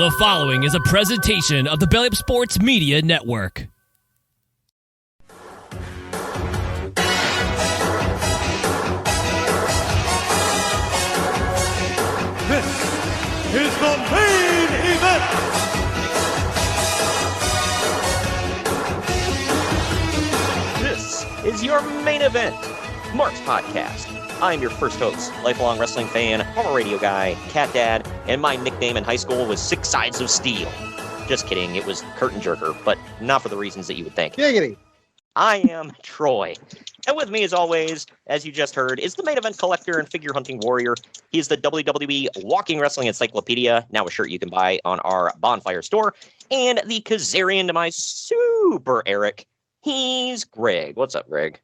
The following is a presentation of the Belly Up Sports Media Network. This is the main event. This is your main event, Mark's Podcast. I'm your first host, lifelong wrestling fan, former radio guy, cat dad, and my nickname in high school was Six Sides of Steel. Just kidding, it was Curtain Jerker, but not for the reasons that you would think. Giggity. I am Troy, and with me as always, as you just heard, is the main event collector and figure hunting warrior. He's the WWE Walking Wrestling Encyclopedia, now a shirt you can buy on our Bonfire store, and the Kazarian to my super Eric. He's Greg. What's up, Greg?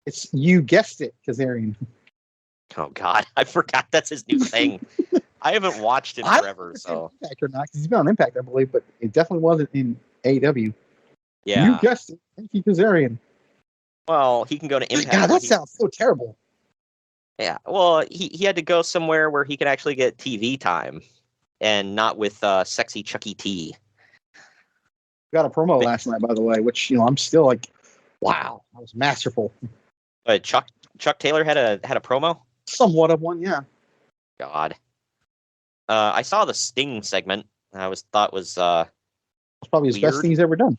It's you guessed it, Kazarian. Oh, God. I forgot that's his new thing. I haven't watched it forever, so. Impact or not, 'cause he's been on Impact, I believe, but it definitely wasn't in AEW. Yeah. You guessed it. Thank you, Kazarian. Well, he can go to Impact. God, that sounds so terrible. Yeah. Well, he had to go somewhere where he could actually get TV time and not with sexy Chucky T. Got a promo last night, by the way, which, I'm still like, wow, that was masterful. Chuck Taylor had a promo? Somewhat of one, yeah. God. I saw the Sting segment. I thought was It's probably his weird. best thing he's ever done.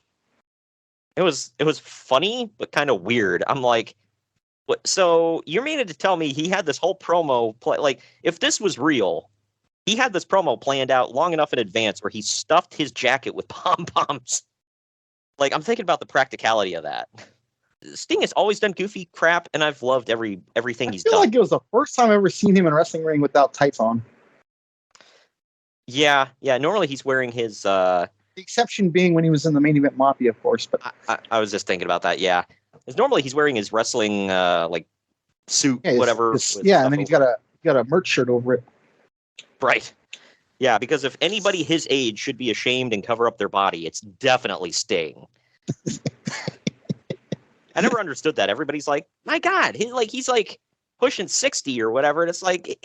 It was funny, but kind of weird. I'm like, what? So you're meaning to tell me he had this whole promo play? Like, if this was real, he had this promo planned out long enough in advance where he stuffed his jacket with pom-poms. Like, I'm thinking about the practicality of that. Sting has always done goofy crap, and I've loved everything he's I feel done. like it was the first time I've ever seen him in a wrestling ring without tights on. Yeah. Normally he's wearing his. The exception being when he was in the Main Event Mafia, of course. But I was just thinking about that. Yeah, because normally he's wearing his wrestling like suit, yeah, whatever. and then he's got a merch shirt over it. Right. Yeah, because if anybody his age should be ashamed and cover up their body, it's definitely Sting. I never understood that. Everybody's like, my God, he's like pushing 60 or whatever. And it's like,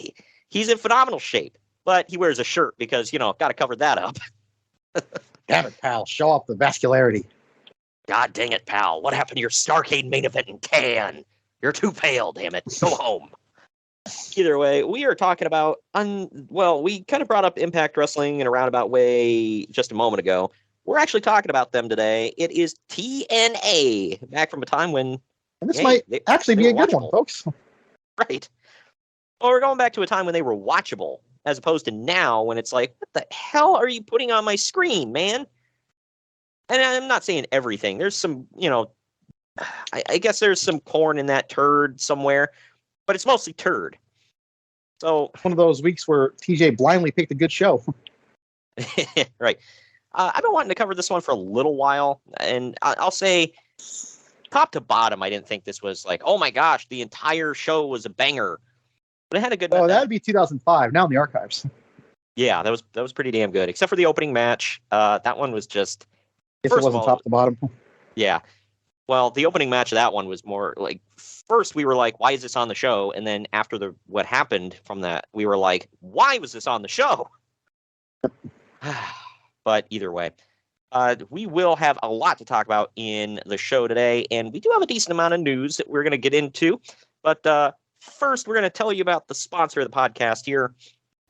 he's in phenomenal shape, but he wears a shirt because, got to cover that up. Damn it, pal. Show off the vascularity. God dang it, pal. What happened to your Starrcade main event in Cannes? You're too pale, damn it. Go home. Either way, we are talking about, we kind of brought up Impact Wrestling in a roundabout way just a moment ago. We're actually talking about them today. It is TNA, back from a time when... And this might actually be a good one, folks. Right. Well, we're going back to a time when they were watchable, as opposed to now when it's like, what the hell are you putting on my screen, man? And I'm not saying everything. There's some, I guess there's some corn in that turd somewhere, but it's mostly turd. So one of those weeks where TJ blindly picked a good show. Right. I've been wanting to cover this one for a little while, and I'll say top to bottom, I didn't think this was like, oh my gosh, the entire show was a banger. But it had a good... Oh, that would be 2005, now in the archives. Yeah, that was pretty damn good, except for the opening match. That one was just... If it wasn't top to bottom. Yeah. Well, the opening match of that one was more like, first we were like, why is this on the show? And then after what happened from that, we were like, why was this on the show? But either way, we will have a lot to talk about in the show today, and we do have a decent amount of news that we're going to get into. But first, we're going to tell you about the sponsor of the podcast here.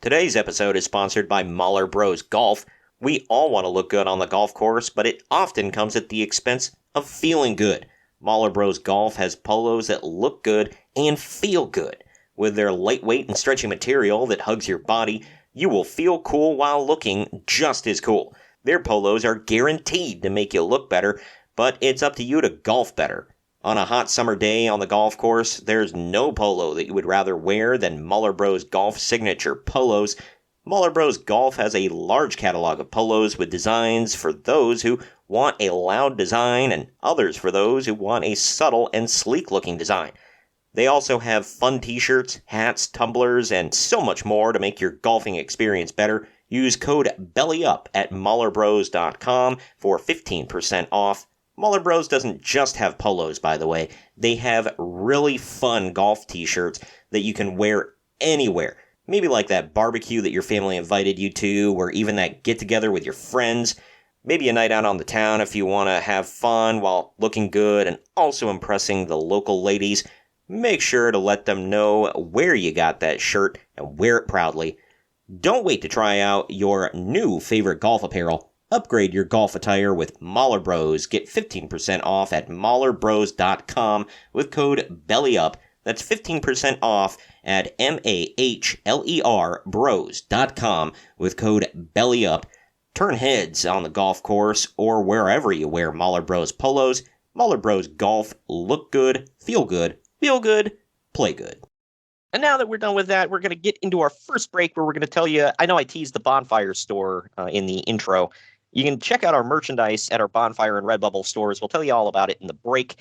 Today's episode is sponsored by Mahler Bros Golf. We all want to look good on the golf course, but it often comes at the expense of feeling good. Mahler Bros Golf has polos that look good and feel good. With their lightweight and stretchy material that hugs your body, you will feel cool while looking just as cool. Their polos are guaranteed to make you look better, but it's up to you to golf better. On a hot summer day on the golf course, there's no polo that you would rather wear than Mahler Bros Golf signature polos. Mahler Bros Golf has a large catalog of polos with designs for those who want a loud design and others for those who want a subtle and sleek-looking design. They also have fun t-shirts, hats, tumblers, and so much more to make your golfing experience better. Use code BELLYUP at MahlerBros.com for 15% off. Mahler Bros doesn't just have polos, by the way. They have really fun golf t-shirts that you can wear anywhere. Maybe like that barbecue that your family invited you to, or even that get-together with your friends. Maybe a night out on the town if you want to have fun while looking good and also impressing the local ladies. Make sure to let them know where you got that shirt and wear it proudly. Don't wait to try out your new favorite golf apparel. Upgrade your golf attire with Mahler Bros. Get 15% off at mahlerbros.com with code BELLYUP. That's 15% off at MAHLER bros.com with code BELLYUP. Turn heads on the golf course or wherever you wear Mahler Bros polos. Mahler Bros Golf. Look good, feel good, play good. And now that we're done with that, we're going to get into our first break where we're going to tell you, I know I teased the Bonfire store in the intro. You can check out our merchandise at our Bonfire and Redbubble stores. We'll tell you all about it in the break.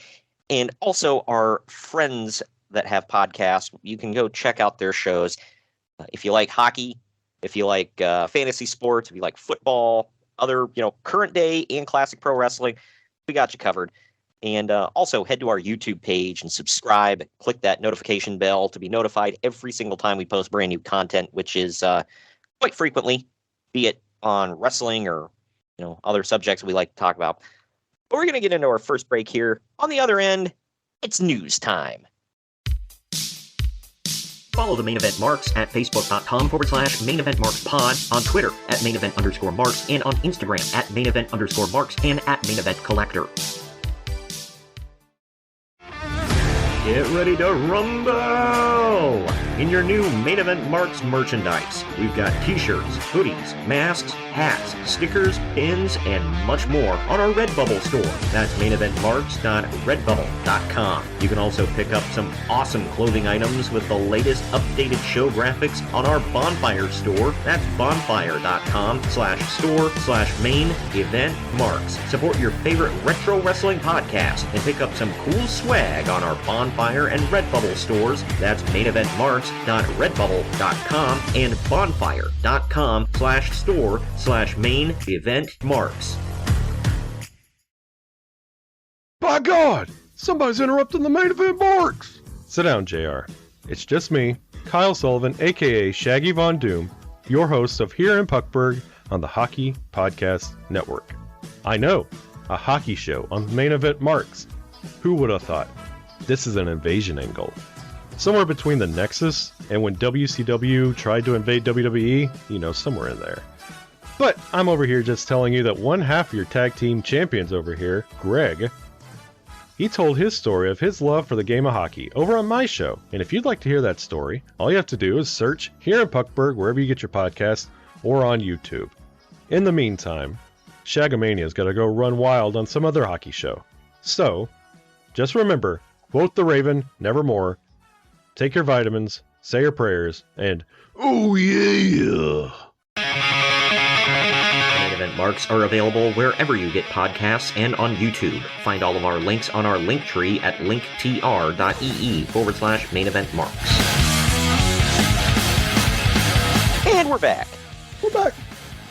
And also our friends that have podcasts, you can go check out their shows. If you like hockey, if you like fantasy sports, if you like football, other, current day and classic pro wrestling, we got you covered. And also head to our YouTube page and subscribe. Click that notification bell to be notified every single time we post brand new content, which is quite frequently, be it on wrestling or other subjects we like to talk about. But we're going to get into our first break here. On the other end, it's news time. Follow the Main Event Marks at Facebook.com/Main Event Marks Pod, on Twitter at Main Event _Marks, and on Instagram at Main Event _Marks and at Main Event Collector. Get ready to rumble in your new Main Event Marks merchandise. We've got t-shirts, hoodies, masks, hats, stickers, pins, and much more on our Redbubble store. That's maineventmarks.redbubble.com. You can also pick up some awesome clothing items with the latest updated show graphics on our Bonfire store. That's bonfire.com/store/main event marks. Support your favorite retro wrestling podcast and pick up some cool swag on our Bonfire and Redbubble stores. That's maineventmarks.redbubble.com and bonfire.com/store/main event marks. By God! Somebody's interrupting the Main Event Marks! Sit down, JR. It's just me, Kyle Sullivan, aka Shaggy Von Doom, your host of Here in Puckburg on the Hockey Podcast Network. I know, a hockey show on the Main Event Marks. Who would have thought? This is an invasion angle. Somewhere between the Nexus and when WCW tried to invade WWE, somewhere in there. But I'm over here just telling you that one half of your tag team champions over here, Greg, he told his story of his love for the game of hockey over on my show. And if you'd like to hear that story, all you have to do is search Here in Puckburg wherever you get your podcast or on YouTube. In the meantime, Shagamania's got to go run wild on some other hockey show. So, just remember, quote the Raven, nevermore, take your vitamins, say your prayers, and oh yeah! Main Event Marks are available wherever you get podcasts and on YouTube. Find all of our links on our link tree at linktr.ee/Main Event Marks. And we're back. We're back.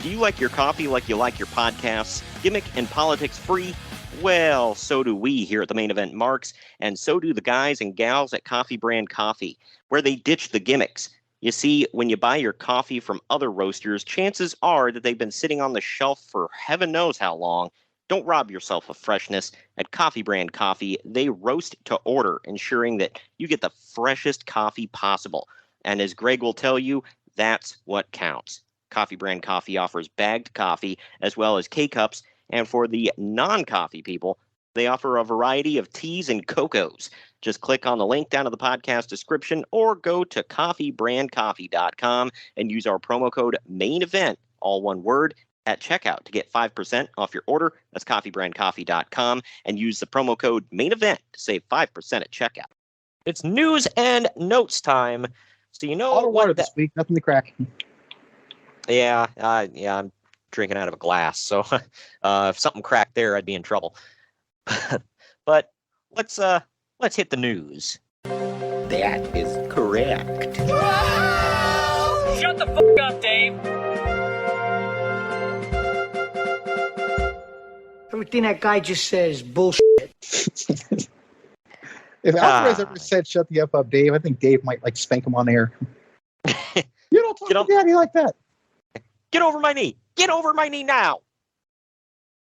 Do you like your coffee like you like your podcasts? Gimmick and politics free? Well, so do we here at the Main Event Marks, and so do the guys and gals at Coffee Brand Coffee, where they ditch the gimmicks. You see, when you buy your coffee from other roasters, chances are that they've been sitting on the shelf for heaven knows how long. Don't rob yourself of freshness. At Coffee Brand Coffee, they roast to order, ensuring that you get the freshest coffee possible. And as Greg will tell you, that's what counts. Coffee Brand Coffee offers bagged coffee as well as K-Cups, and for the non-coffee people, they offer a variety of teas and cocos. Just click on the link down in the podcast description or go to coffeebrandcoffee.com and use our promo code MAINEVENT, all one word, at checkout to get 5% off your order. That's coffeebrandcoffee.com and use the promo code MAINEVENT to save 5% at checkout. It's news and notes time. So you know Bottled water this week, nothing to crack. Yeah, I'm drinking out of a glass, so if something cracked there, I'd be in trouble. But let's hit the news. That is correct. Shut the fuck up, Dave. Everything that guy just says bullshit. If Alvarez ever said "shut the F up, Dave," I think Dave might spank him on air. don't talk to Daddy like that. Get over my knee. Get over my knee now.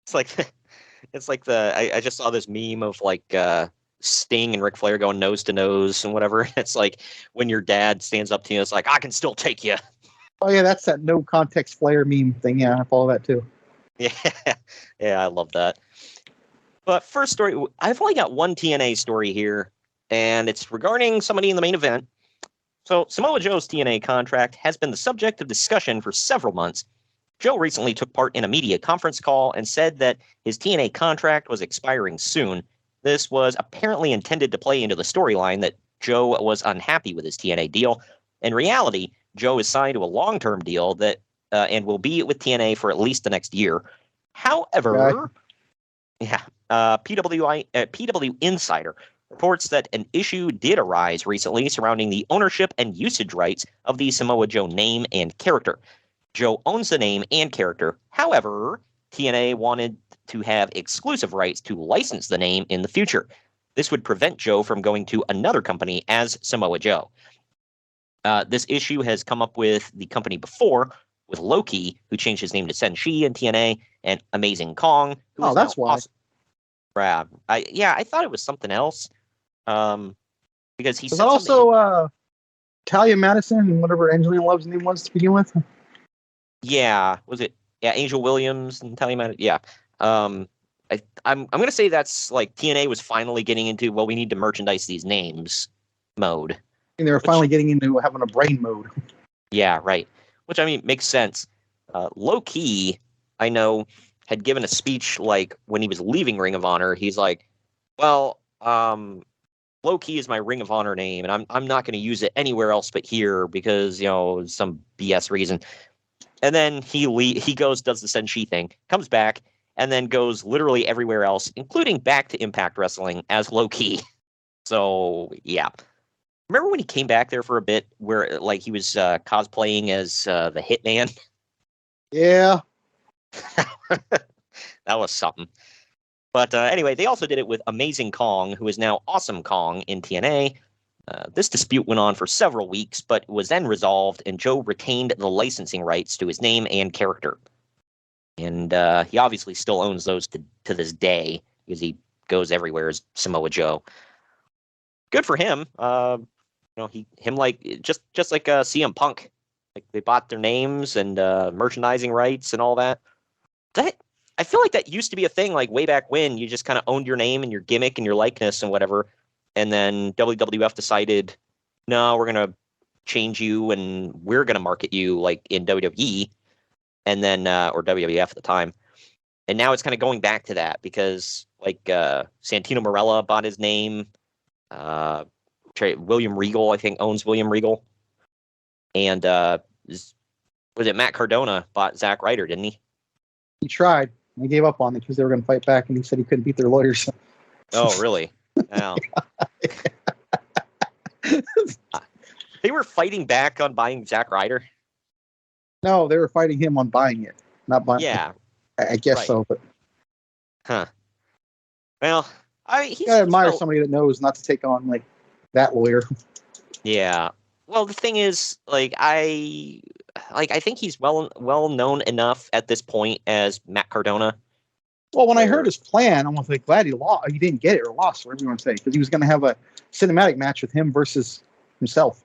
It's like I just saw this meme of like Sting and Ric Flair going nose to nose and whatever. It's like when your dad stands up to you, it's like, I can still take you. Oh yeah, that's that no context Flair meme thing. Yeah, I follow that too. Yeah, I love that. But first story, I've only got one TNA story here, and it's regarding somebody in the main event. So Samoa Joe's TNA contract has been the subject of discussion for several months. Joe recently took part in a media conference call and said that his TNA contract was expiring soon. This was apparently intended to play into the storyline that Joe was unhappy with his TNA deal. In reality, Joe is signed to a long-term deal that and will be with TNA for at least the next year. However, PW Insider reports that an issue did arise recently surrounding the ownership and usage rights of the Samoa Joe name and character. Joe owns the name and character. However, TNA wanted to have exclusive rights to license the name in the future. This would prevent Joe from going to another company as Samoa Joe. This issue has come up with the company before, with Loki, who changed his name to Senshi in TNA, and Amazing Kong. Who that's why. Awesome. I thought it was something else. Because he was said also Talia Madison and whatever Angelina Love's name was to begin with. Yeah, was it? Yeah, Angel Williams and Talia Madison. Yeah. I'm gonna say that's like TNA was finally getting into, well, we need to merchandise these names mode. And they were finally getting into having a brain mode. Yeah, right. Which, I mean, makes sense. Low Key, I know, had given a speech like when he was leaving Ring of Honor. He's like, well, Low Key is my Ring of Honor name, and I'm not going to use it anywhere else but here because, some BS reason. And then he goes, does the Senshi thing, comes back, and then goes literally everywhere else, including back to Impact Wrestling as Low Key. So, yeah. Remember when he came back there for a bit where like he was cosplaying as the Hitman? Yeah. That was something. But anyway, they also did it with Amazing Kong, who is now Awesome Kong in TNA. This dispute went on for several weeks, but was then resolved, and Joe retained the licensing rights to his name and character. And he obviously still owns those to this day because he goes everywhere as Samoa Joe. Good for him. Just like CM Punk, like they bought their names and merchandising rights and all that. I feel like that used to be a thing, like way back when you just kind of owned your name and your gimmick and your likeness and whatever. And then WWF decided, no, we're gonna change you and we're gonna market you like in WWE, and then or WWF at the time. And now it's kind of going back to that because like Santino Marella bought his name. William Regal, I think, owns William Regal. And was it Matt Cardona bought Zack Ryder, didn't he? He tried. He gave up on it because they were going to fight back, and he said he couldn't beat their lawyers. Oh, really? Wow. They were fighting back on buying Zack Ryder? No, they were fighting him on buying it. Not buying Yeah. it. I guess right. so, but... Huh. Well, you gotta admire somebody that knows not to take on, like, that lawyer. Yeah. Well, the thing is, I think he's well known enough at this point as Matt Cardona. Well, when I heard his plan, I'm like glad he lost. He didn't get it or lost, whatever you want to say, because he was going to have a cinematic match with him versus himself.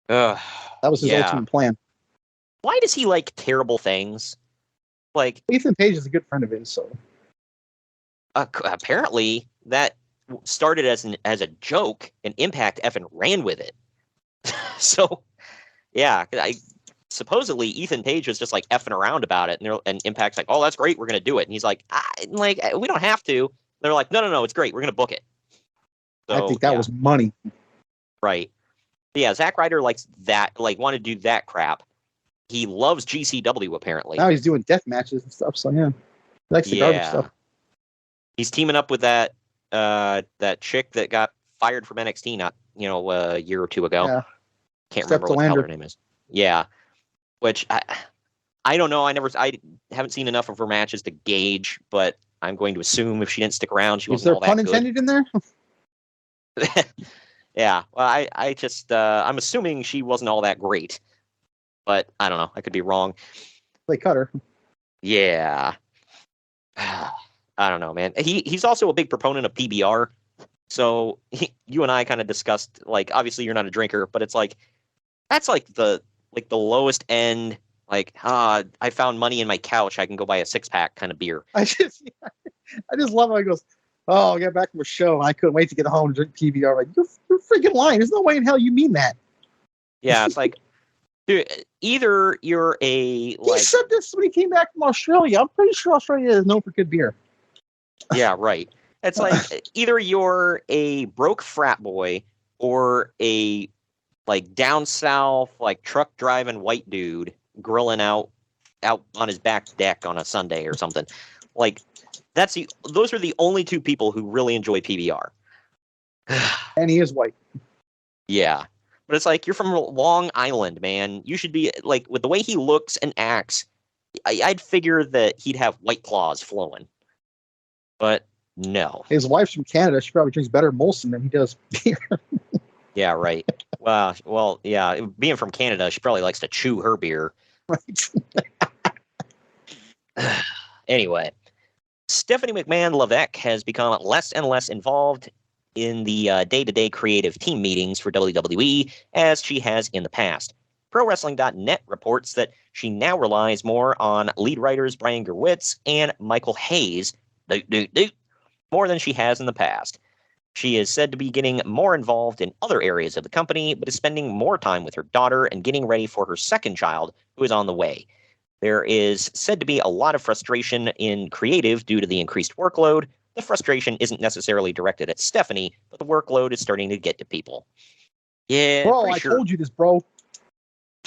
That was his ultimate plan. Why does he like terrible things? Like Ethan Page is a good friend of his, so apparently that started as a joke, and Impact effing ran with it. So, yeah, supposedly Ethan Page was just like effing around about it, and Impact's like, "Oh, that's great, we're gonna do it," and he's like, we don't have to." They're like, "No, it's great, we're gonna book it." So, I think that was money, right? But yeah, Zack Ryder likes that, wanted to do that crap. He loves GCW apparently. Now he's doing death matches and stuff. So yeah, he likes the garbage stuff. He's teaming up with that chick that got fired from NXT not a year or two ago. Yeah. Can't remember what the hell her name is. Yeah, which I don't know. I haven't seen enough of her matches to gauge, but I'm going to assume if she didn't stick around, she wasn't all that good. Is there pun intended in there? Yeah. Well, I just I'm assuming she wasn't all that great. but I don't know. I could be wrong. They cut her. Yeah. I don't know, man. He's also a big proponent of PBR. So you and I kind of discussed, like, obviously you're not a drinker, but it's like, that's like the lowest end, like, I found money in my couch, I can go buy a 6-pack kind of beer. I just love how he goes, oh, I got back from a show and I couldn't wait to get home and drink PBR. Like, you're freaking lying. There's no way in hell you mean that. Yeah, it's like, dude, either you're a, like... He said this when he came back from Australia. I'm pretty sure Australia is known for good beer. Yeah, right. It's like, either you're a broke frat boy or a, like, down south, like, truck driving white dude grilling out on his back deck on a Sunday or something. Like, those are the only two people who really enjoy PBR. And he is white. Yeah. But it's like, you're from Long Island, man. You should be, like, with the way he looks and acts, I'd figure that he'd have White Claws flowing. But no. His wife's from Canada. She probably drinks better Molson than he does beer. Yeah, right. Well, yeah. Being from Canada, she probably likes to chew her beer. Right. Anyway, Stephanie McMahon Levesque has become less and less involved in the day-to-day creative team meetings for WWE as she has in the past. ProWrestling.net reports that she now relies more on lead writers Brian Gerwitz and Michael Hayes more than she has in the past. She is said to be getting more involved in other areas of the company, but is spending more time with her daughter and getting ready for her second child, who is on the way. There is said to be a lot of frustration in creative due to the increased workload. The frustration isn't necessarily directed at Stephanie, but the workload is starting to get to people. Yeah, bro, I told you this, bro.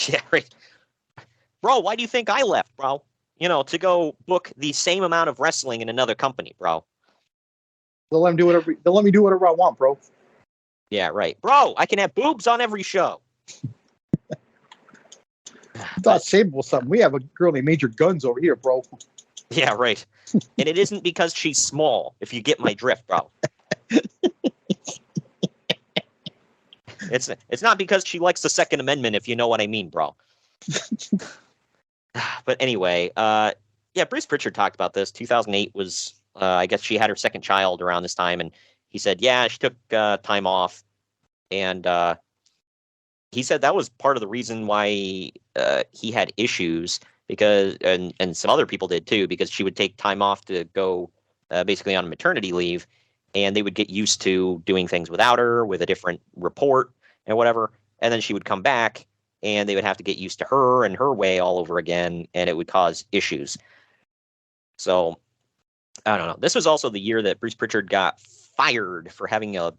Yeah, right. Bro, why do you think I left, bro? To go book the same amount of wrestling in another company, bro. They'll let me do whatever I want, bro. Yeah, right. Bro, I can have boobs on every show. I thought Sable was something. We have a girl named Major Guns over here, bro. Yeah, right. And it isn't because she's small, if you get my drift, bro. It's not because she likes the Second Amendment, if you know what I mean, bro. But anyway, Bruce Pritchard talked about this. 2008 was, I guess she had her second child around this time, and he said, yeah, she took time off, and he said that was part of the reason why he had issues, because, and some other people did too, because she would take time off to go basically on maternity leave, and they would get used to doing things without her, with a different report and whatever, and then she would come back, and they would have to get used to her and her way all over again, and it would cause issues. So, I don't know. This was also the year that Bruce Pritchard got fired for having a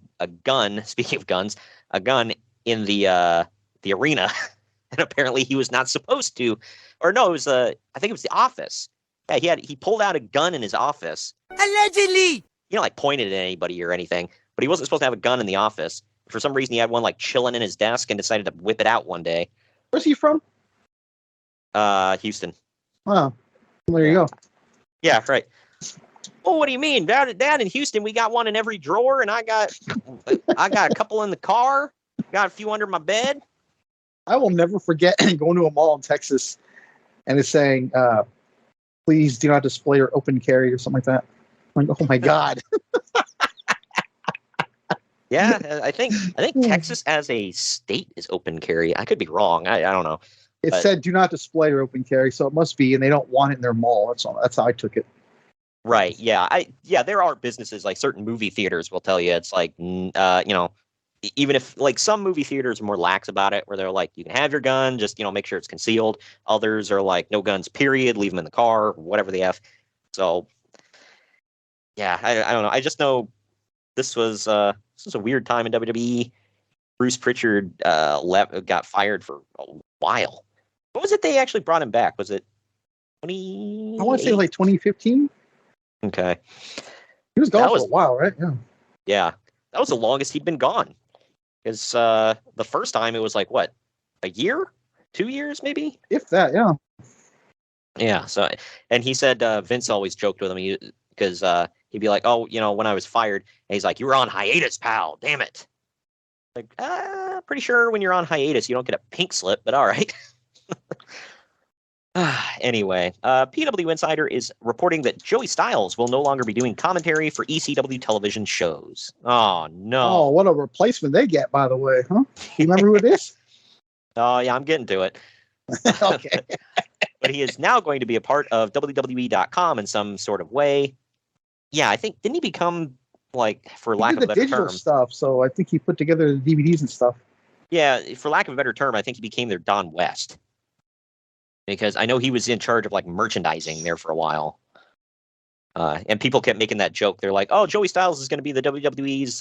gun, speaking of guns, a gun in the arena. And apparently he was not supposed to, or no, it was I think it was the office. Yeah, he pulled out a gun in his office. Allegedly! Like pointed at anybody or anything, but he wasn't supposed to have a gun in the office. For some reason, he had one like chilling in his desk and decided to whip it out one day. Where's he from? Houston. Oh, there you go. Yeah, right. Oh, what do you mean? Dad, in Houston, we got one in every drawer, and I got a couple in the car, got a few under my bed. I will never forget going to a mall in Texas and it's saying, please do not display or open carry or something like that. I'm like, oh my God. Yeah, I think Texas as a state is open carry. I could be wrong. I don't know. It said do not display or open carry, so it must be, and they don't want it in their mall. That's all. That's how I took it. Right. Yeah. There are businesses like certain movie theaters will tell you it's like, even if like some movie theaters are more lax about it, where they're like, you can have your gun, just, make sure it's concealed. Others are like, no guns, period. Leave them in the car, whatever the F. So, yeah, I don't know. I just know this was a weird time in WWE. Bruce Pritchard got fired for a while. What was it they actually brought him back? Was it 20? I want to say like 2015. Okay. He was gone for a while, right? Yeah. Yeah. That was the longest he'd been gone. Because the first time it was like, what, a year? 2 years, maybe? If that, yeah. Yeah. So, and he said Vince always joked with him because he'd be like, oh, when I was fired, and he's like, you were on hiatus, pal. Damn it. Like, pretty sure when you're on hiatus, you don't get a pink slip, but all right. Anyway, PW Insider is reporting that Joey Styles will no longer be doing commentary for ECW television shows. Oh, no. Oh, what a replacement they get, by the way, huh? You remember who it is? Oh, yeah, I'm getting to it. Okay. But he is now going to be a part of WWE.com in some sort of way. Yeah, I think, didn't he become, like, for lack of a better digital term? Stuff, so I think he put together the DVDs and stuff. Yeah, for lack of a better term, I think he became their Don West. Because I know he was in charge of, like, merchandising there for a while. And people kept making that joke. They're like, oh, Joey Styles is going to be the WWE's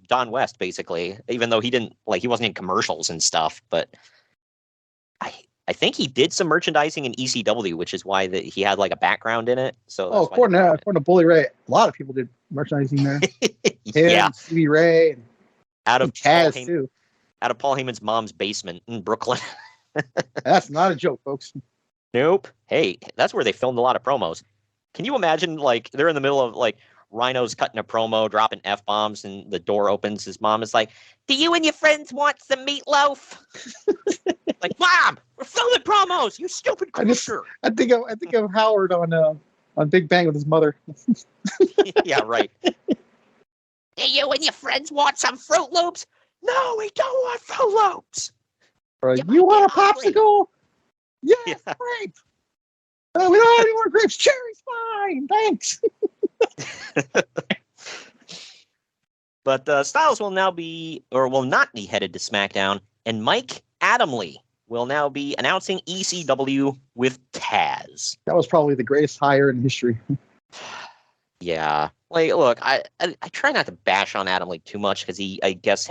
Don West, basically. Even though he wasn't in commercials and stuff. But I think he did some merchandising in ECW, which is why he had, like, a background in it. So according to Bully Ray, a lot of people did merchandising there. Yeah. Stevie Ray. And out of Taz, too. Out of Paul Heyman's mom's basement in Brooklyn. That's not a joke, folks. Nope. Hey, that's where they filmed a lot of promos. Can you imagine, like, they're in the middle of, like, Rhino's cutting a promo, dropping F-bombs, and the door opens. His mom is like, do you and your friends want some meatloaf? Like, Mom, we're filming promos, you stupid creature. I think of Howard on Big Bang with his mother. Yeah, right. Do you and your friends want some Fruit Loops? No, we don't want Fruit Loops. You want a popsicle? Yeah, grape. We don't have any more grapes. Cherry's fine. Thanks. But Styles will not be headed to SmackDown, and Mike Adamle will now be announcing ECW with Taz. That was probably the greatest hire in history. Yeah. Like, look, I try not to bash on Adamle too much because I guess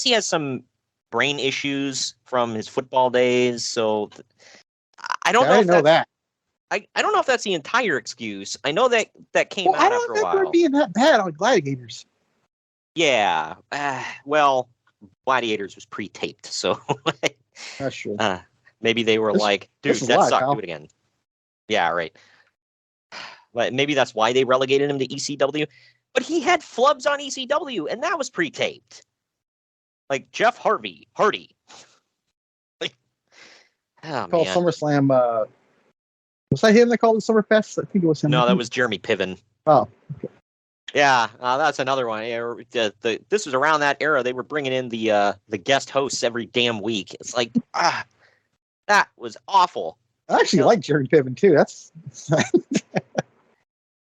he has some brain issues from his football days. So I don't know that. I don't know if that's the entire excuse. I know that came out after a while. I don't remember being that bad on Gladiators. Yeah. Well, Gladiators was pre-taped, so that's true. Maybe they were like, dude, that sucked. Do it again. Yeah, right. But maybe that's why they relegated him to ECW. But he had flubs on ECW, and that was pre-taped. Like Jeff Hardy. Like, oh, called man. SummerSlam. Was that him that called it Summerfest? I think it was him. No, that was Jeremy Piven. Oh, okay. Yeah, that's another one. This was around that era. They were bringing in the guest hosts every damn week. It's like, that was awful. I actually like Jeremy Piven too. That's.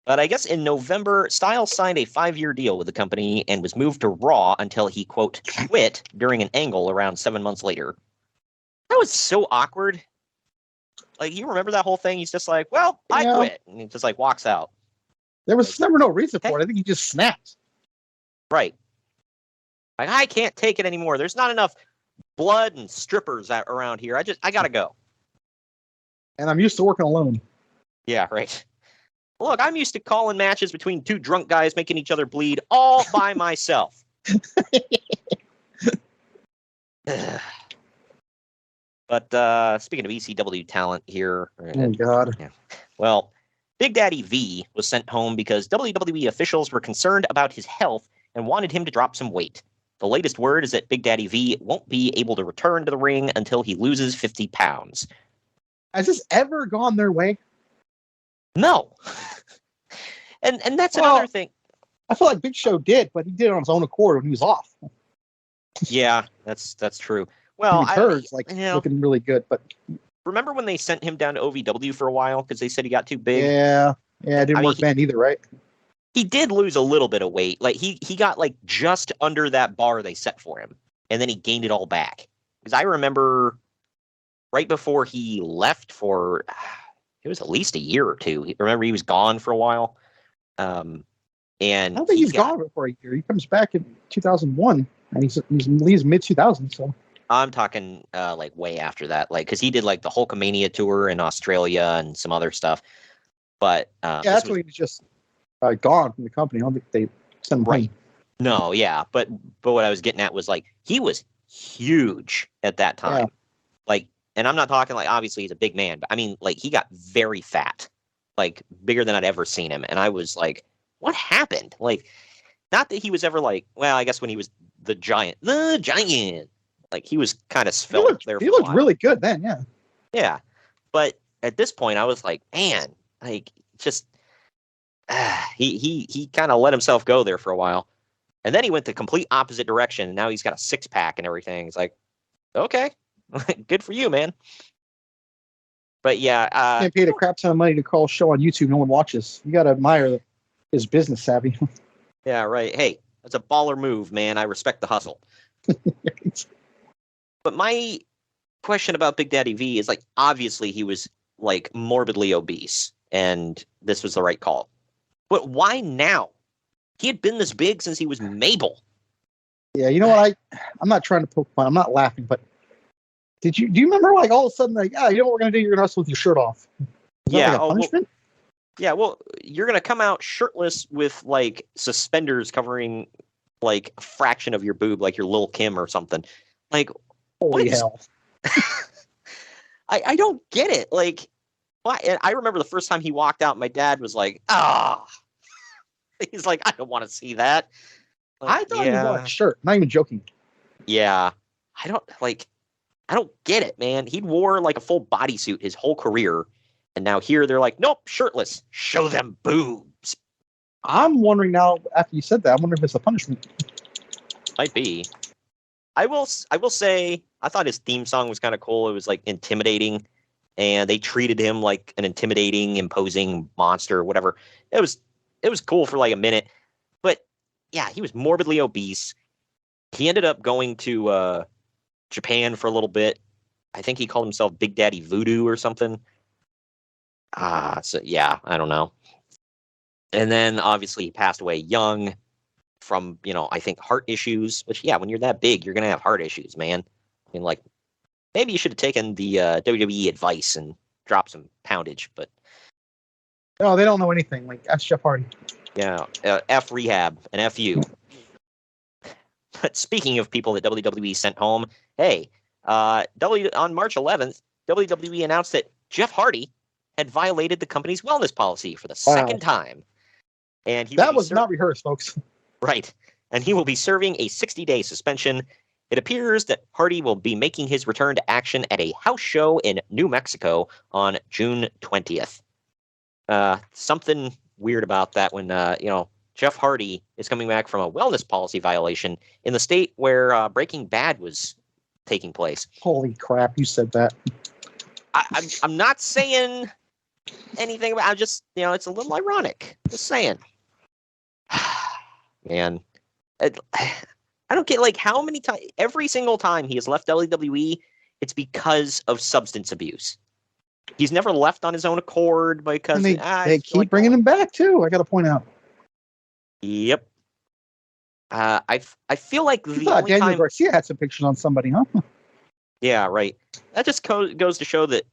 But I guess in November, Styles signed a 5-year deal with the company and was moved to Raw until he, quote, quit during an angle around 7 months later. That was so awkward. Like, you remember that whole thing? He's just like, well, I quit. And he just, like, walks out. There was never no reason for it. I think he just snapped. Right. Like, I can't take it anymore. There's not enough blood and strippers around here. I got to go. And I'm used to working alone. Yeah, right. Look, I'm used to calling matches between two drunk guys making each other bleed all by myself. But speaking of ECW talent here. Oh, God. Yeah. Well, Big Daddy V was sent home because WWE officials were concerned about his health and wanted him to drop some weight. The latest word is that Big Daddy V won't be able to return to the ring until he loses 50 pounds. Has this ever gone their way? No. And that's another thing. I feel like Big Show did, but he did it on his own accord when he was off. Yeah, that's true. Well, looking really good, but remember when they sent him down to OVW for a while because they said he got too big? Yeah, it didn't work then either, right? He did lose a little bit of weight. Like he got like just under that bar they set for him, and then he gained it all back. Because I remember right before he left for it was at least a year or two. Remember he was gone for a while. And I don't think he's gone for a year. He comes back in 2001, and he leaves mid 2000s. So I'm talking like way after that, like because he did like the Hulkamania tour in Australia and some other stuff. But that's when he was just gone from the company. I don't think they sent him home. No, yeah, but what I was getting at was like he was huge at that time, like, and I'm not talking like obviously he's a big man, but I mean like he got very fat, like bigger than I'd ever seen him, and I was like, what happened? Like, not that he was ever like, well, I guess when he was the giant, Like he was kind of He svelte looked, there. he For a looked while. really good then, yeah. Yeah, but at this point, I was like, man, like just he kind of let himself go there for a while, and then he went the complete opposite direction. And now he's got a 6-pack and everything. It's like, okay, good for you, man. But yeah, Can't pay a crap ton of money to call a show on YouTube no one watches. You got to admire his business savvy. yeah, right. Hey, that's a baller move, man. I respect the hustle. But my question about Big Daddy V is like, obviously he was like morbidly obese, and this was the right call. But why now? He had been this big since he was Mabel. Yeah, you know what? I'm not trying to poke fun. I'm not laughing, but do you remember like all of a sudden like, you know what we're gonna do? You're gonna wrestle with your shirt off. Is that like a punishment? Well, you're gonna come out shirtless with like suspenders covering like a fraction of your boob, like your Lil' Kim or something. Like, holy hell! I don't get it. Like, why? And I remember the first time he walked out, my dad was like, he's like, I don't want to see that. Like, I thought he was on a shirt. Not even joking. Yeah, I don't get it, man. He wore like a full bodysuit his whole career, and now here they're like, nope, shirtless. Show them boobs. I'm wondering now, after you said that, I wonder if it's a punishment. Might be. I will say, I thought his theme song was kind of cool. It was like intimidating, and they treated him like an intimidating, imposing monster or whatever. It was cool for like a minute, but yeah, he was morbidly obese. He ended up going to Japan for a little bit. I think he called himself Big Daddy Voodoo or something. So yeah, I don't know. And then obviously he passed away young from, I think heart issues, which yeah, when you're that big, you're going to have heart issues, man. I mean, like maybe you should have taken the WWE advice and dropped some poundage, but no, they don't know anything. Like ask Jeff Hardy. Yeah, F rehab and F you. But speaking of people that WWE sent home, hey, on March 11th, WWE announced that Jeff Hardy had violated the company's wellness policy for the second time. And that was not rehearsed, folks. Right. And he will be serving a 60-day suspension. It appears that Hardy will be making his return to action at a house show in New Mexico on June 20th. Something weird about that when, Jeff Hardy is coming back from a wellness policy violation in the state where Breaking Bad was taking place. Holy crap, you said that. I'm not saying anything about. I'm just, it's a little ironic. Just saying. Man, I don't get like how many times. Every single time he has left WWE, it's because of substance abuse. He's never left on his own accord because they keep bringing him back too. I got to point out. Yep. I feel like the only Daniel time Garcia had some pictures on somebody, huh? Yeah, right. That just goes to show that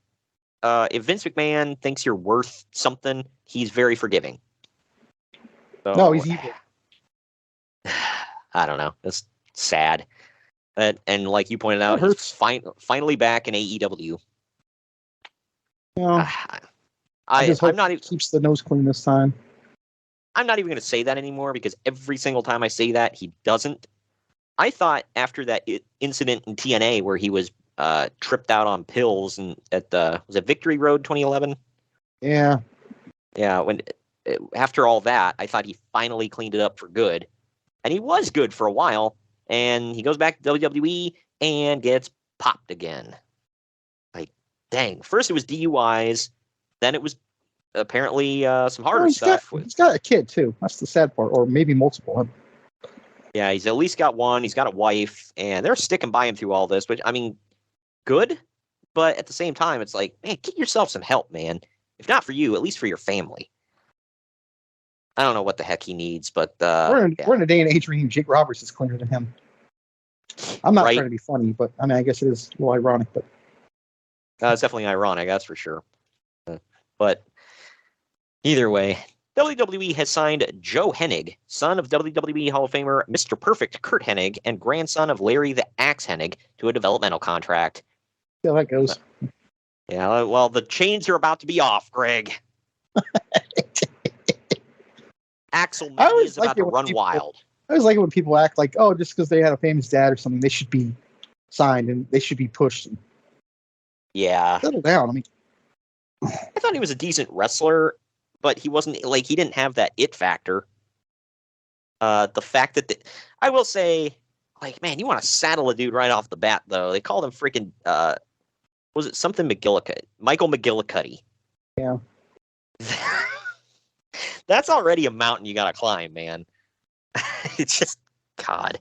if Vince McMahon thinks you're worth something, he's very forgiving. So, no, he's evil. I don't know. It's sad. And like you pointed out, he's finally back in AEW. Yeah. I'm not even keeps the nose clean this time. I'm not even going to say that anymore because every single time I say that, he doesn't. I thought after that incident in TNA where he was tripped out on pills and at was it Victory Road 2011? Yeah. Yeah. When after all that, I thought he finally cleaned it up for good, and he was good for a while. And he goes back to WWE and gets popped again. Like, dang! First it was DUIs, then it was apparently some harder stuff. He's got a kid too. That's the sad part, or maybe multiple. Yeah, he's at least got one. He's got a wife, and they're sticking by him through all this. Which I mean, good, but at the same time, it's like, man, get yourself some help, man. If not for you, at least for your family. I don't know what the heck he needs, but we're in a day and age where Jake Roberts is cleaner than him. I'm not trying to be funny, but I mean, I guess it is a little ironic, but it's definitely ironic, that's for sure. But either way, WWE has signed Joe Hennig, son of WWE Hall of Famer Mr. Perfect Kurt Hennig and grandson of Larry the Axe Hennig, to a developmental contract. See how that goes. Yeah, well, the chains are about to be off, Greg. Axel is about to run wild. I always like it when people act like, oh, just because they had a famous dad or something, they should be signed, and they should be pushed. Yeah. Settle down. I mean, I thought he was a decent wrestler, but he wasn't like he didn't have that it factor. The fact that I will say, like, man, you want to saddle a dude right off the bat, though. They called him freaking was it something McGillicuddy? Michael McGillicuddy. Yeah. That's already a mountain you gotta climb, man. It's just God.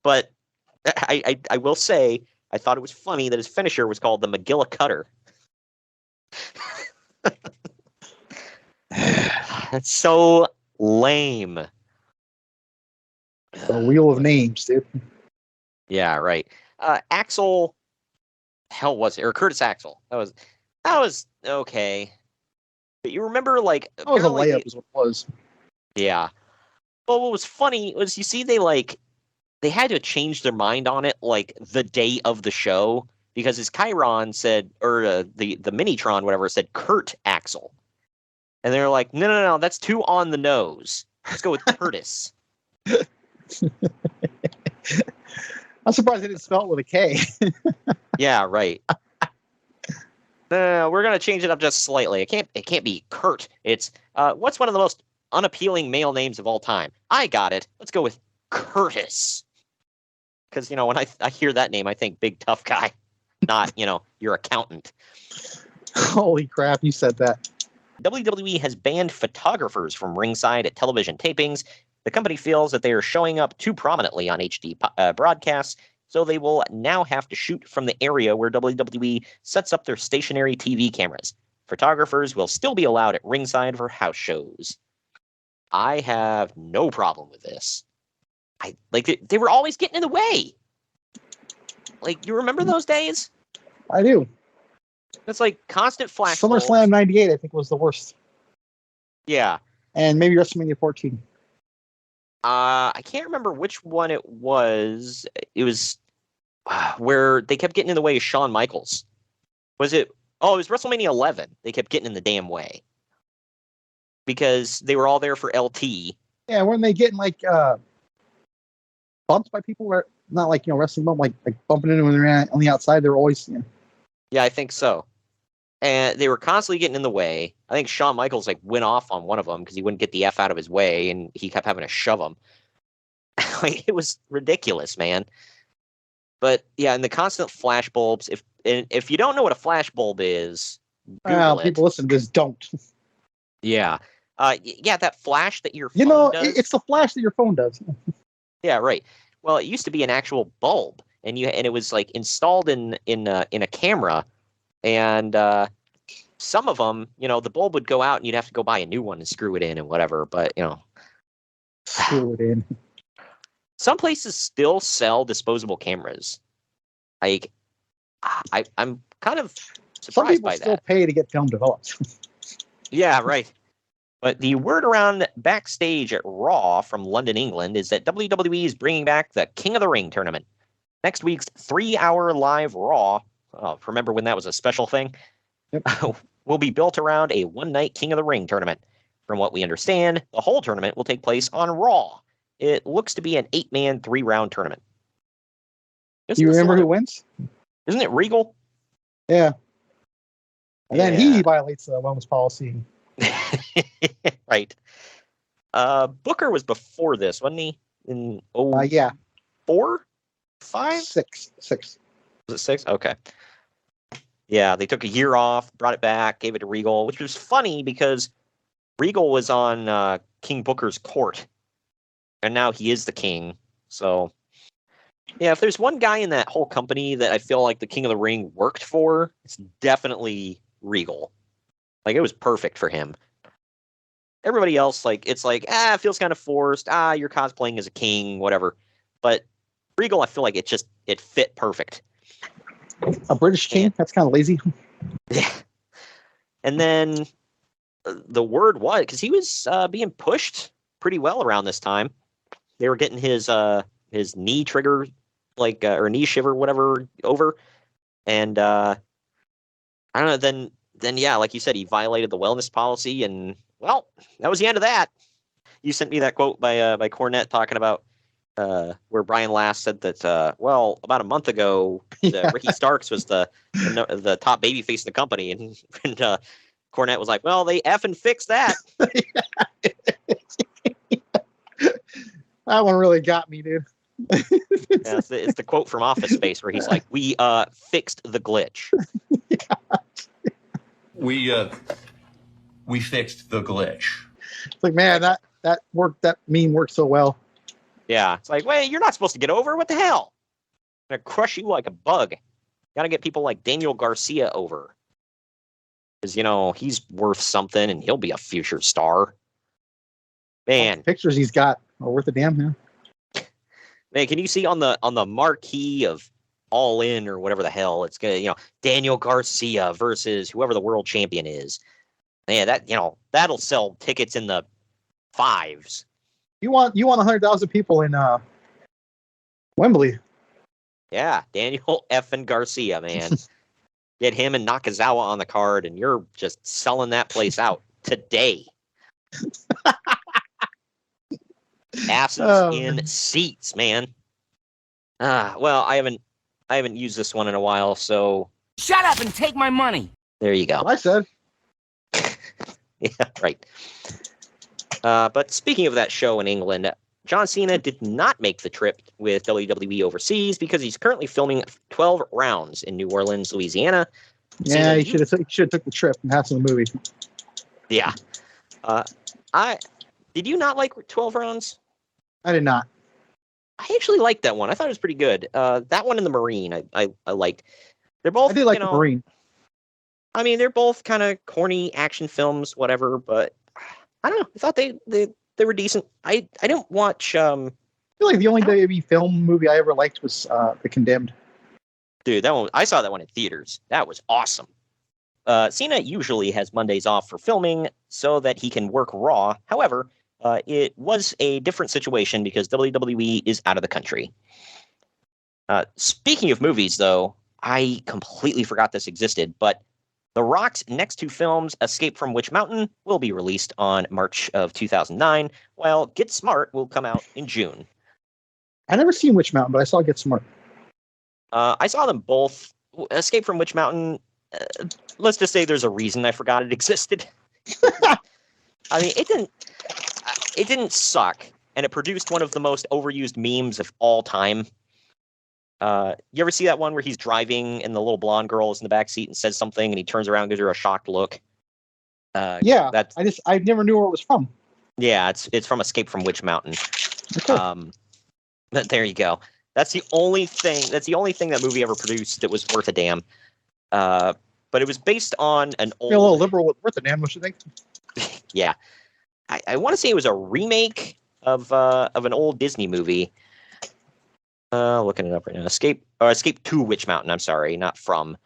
But I will say I thought it was funny that his finisher was called the McGillicutter. That's so lame. the wheel of names, dude. Yeah, right. Axel, hell was it? Or Curtis Axel. That was okay. But you remember, like, That was a apparently layup, is what it was. yeah. Well, what was funny was you see they had to change their mind on it like the day of the show because his Chiron said, or the Minitron, whatever, said Kurt Axel. And they're like, no, that's too on the nose. Let's go with Curtis. I'm surprised they didn't spell it with a K. Yeah, right. No, we're gonna change it up just slightly. It can't be Kurt. It's what's one of the most unappealing male names of all time? I got it. Let's go with Curtis. Because when I hear that name, I think big tough guy, not your accountant. Holy crap! You said that. WWE has banned photographers from ringside at television tapings. The company feels that they are showing up too prominently on HD broadcasts, so they will now have to shoot from the area where WWE sets up their stationary TV cameras. Photographers will still be allowed at ringside for house shows. I have no problem with this. They were always getting in the way. Like, you remember those days? I do. It's like constant flash. SummerSlam '98, I think, was the worst. Yeah. And maybe WrestleMania 14. I can't remember which one it was. It was where they kept getting in the way of Shawn Michaels. Was it? Oh, it was WrestleMania 11. They kept getting in the damn way because they were all there for LT. Yeah, weren't they getting like bumped by people? Where not like wrestling bump, like bumping into when they're on the outside. They're always. Yeah, I think so. And they were constantly getting in the way. I think Shawn Michaels went off on one of them because he wouldn't get the F out of his way, and he kept having to shove him. It was ridiculous, man. But yeah, and the constant flash bulbs. If you don't know what a flash bulb is, Google it. People listen to this don't. Yeah, yeah, that flash that your phone does. It's the flash that your phone does. Yeah, right. Well, it used to be an actual bulb, and it was installed in a camera. And some of them, the bulb would go out and you'd have to go buy a new one and screw it in and whatever. But, screw it in. Some places still sell disposable cameras. I'm kind of surprised by that. Some people still pay to get film developed. Yeah, right. But the word around backstage at Raw from London, England is that WWE is bringing back the King of the Ring tournament. Next week's 3-hour live Raw. Oh, remember when that was a special thing? Yep. Will be built around a one-night King of the Ring tournament. From what we understand, the whole tournament will take place on Raw. It looks to be an 8-man, 3-round tournament. Do you remember who wins? Isn't it Regal? Yeah. And then he violates the wellness policy. Right. Booker was before this, wasn't he? In 4? 5? 6. Was it 6? Okay. Yeah, they took a year off, brought it back, gave it to Regal, which was funny because Regal was on King Booker's court, and now he is the king. So, yeah, if there's one guy in that whole company that I feel like the King of the Ring worked for, it's definitely Regal. It was perfect for him. Everybody else, it feels kind of forced. You're cosplaying as a king, whatever. But Regal, I feel like it fit perfect. A British king? That's kind of lazy. Yeah. And then the word was, because he was being pushed pretty well around this time. They were getting his knee trigger, or knee shiver, whatever, over. And I don't know, then yeah, like you said, he violated the wellness policy, and well, that was the end of that. You sent me that quote by Cornette talking about where Brian Last said that, about a month ago, Ricky Starks was the top babyface in the company, and Cornette was like, well, they effing fixed that. That one really got me, dude. Yeah, it's the quote from Office Space where he's like, we fixed the glitch. We fixed the glitch. It's like, man, that meme worked so well. Yeah, it's like, wait, you're not supposed to get over. What the hell? I'm gonna crush you like a bug. Got to get people like Daniel Garcia over, because he's worth something and he'll be a future star. Man, the pictures he's got are worth a damn. Man, can you see on the marquee of All In or whatever the hell it's gonna, Daniel Garcia versus whoever the world champion is. Man, that'll sell tickets in the fives. You want 100,000 people in Wembley? Yeah, Daniel effing Garcia, man. Get him and Nakazawa on the card, and you're just selling that place out today. Asses in seats, man. Well, I haven't used this one in a while, so shut up and take my money. There you go. I said. Yeah, right. But speaking of that show in England, John Cena did not make the trip with WWE overseas because he's currently filming 12 rounds in New Orleans, Louisiana. Yeah, he should have took the trip and had some movie. Yeah. Did you not like 12 rounds? I did not. I actually liked that one. I thought it was pretty good. That one and the Marine, I liked. They're both. I did like the Marine. I mean, they're both kind of corny action films, whatever. But I don't know. I thought they were decent. I didn't watch. I feel like the only WWE film movie I ever liked was The Condemned. Dude, that one, I saw that one in theaters. That was awesome. Cena usually has Mondays off for filming so that he can work Raw. However, it was a different situation because WWE is out of the country. Speaking of movies, though, I completely forgot this existed, but The Rock's next two films, Escape from Witch Mountain, will be released on March of 2009, while Get Smart will come out in June. I never seen Witch Mountain, but I saw Get Smart. I saw them both. Escape from Witch Mountain, let's just say there's a reason I forgot it existed. I mean, it didn't suck, and it produced one of the most overused memes of all time. You ever see that one where he's driving and the little blonde girl is in the back seat and says something and he turns around and gives her a shocked look? Yeah, I never knew where it was from. Yeah, it's from Escape from Witch Mountain. Okay. But there you go. That's the only thing that movie ever produced that was worth a damn. But it was based on an old. A little liberal with worth a damn. What you think? Yeah, I want to say it was a remake of an old Disney movie. Looking it up right now. Escape to Witch Mountain. I'm sorry, not from.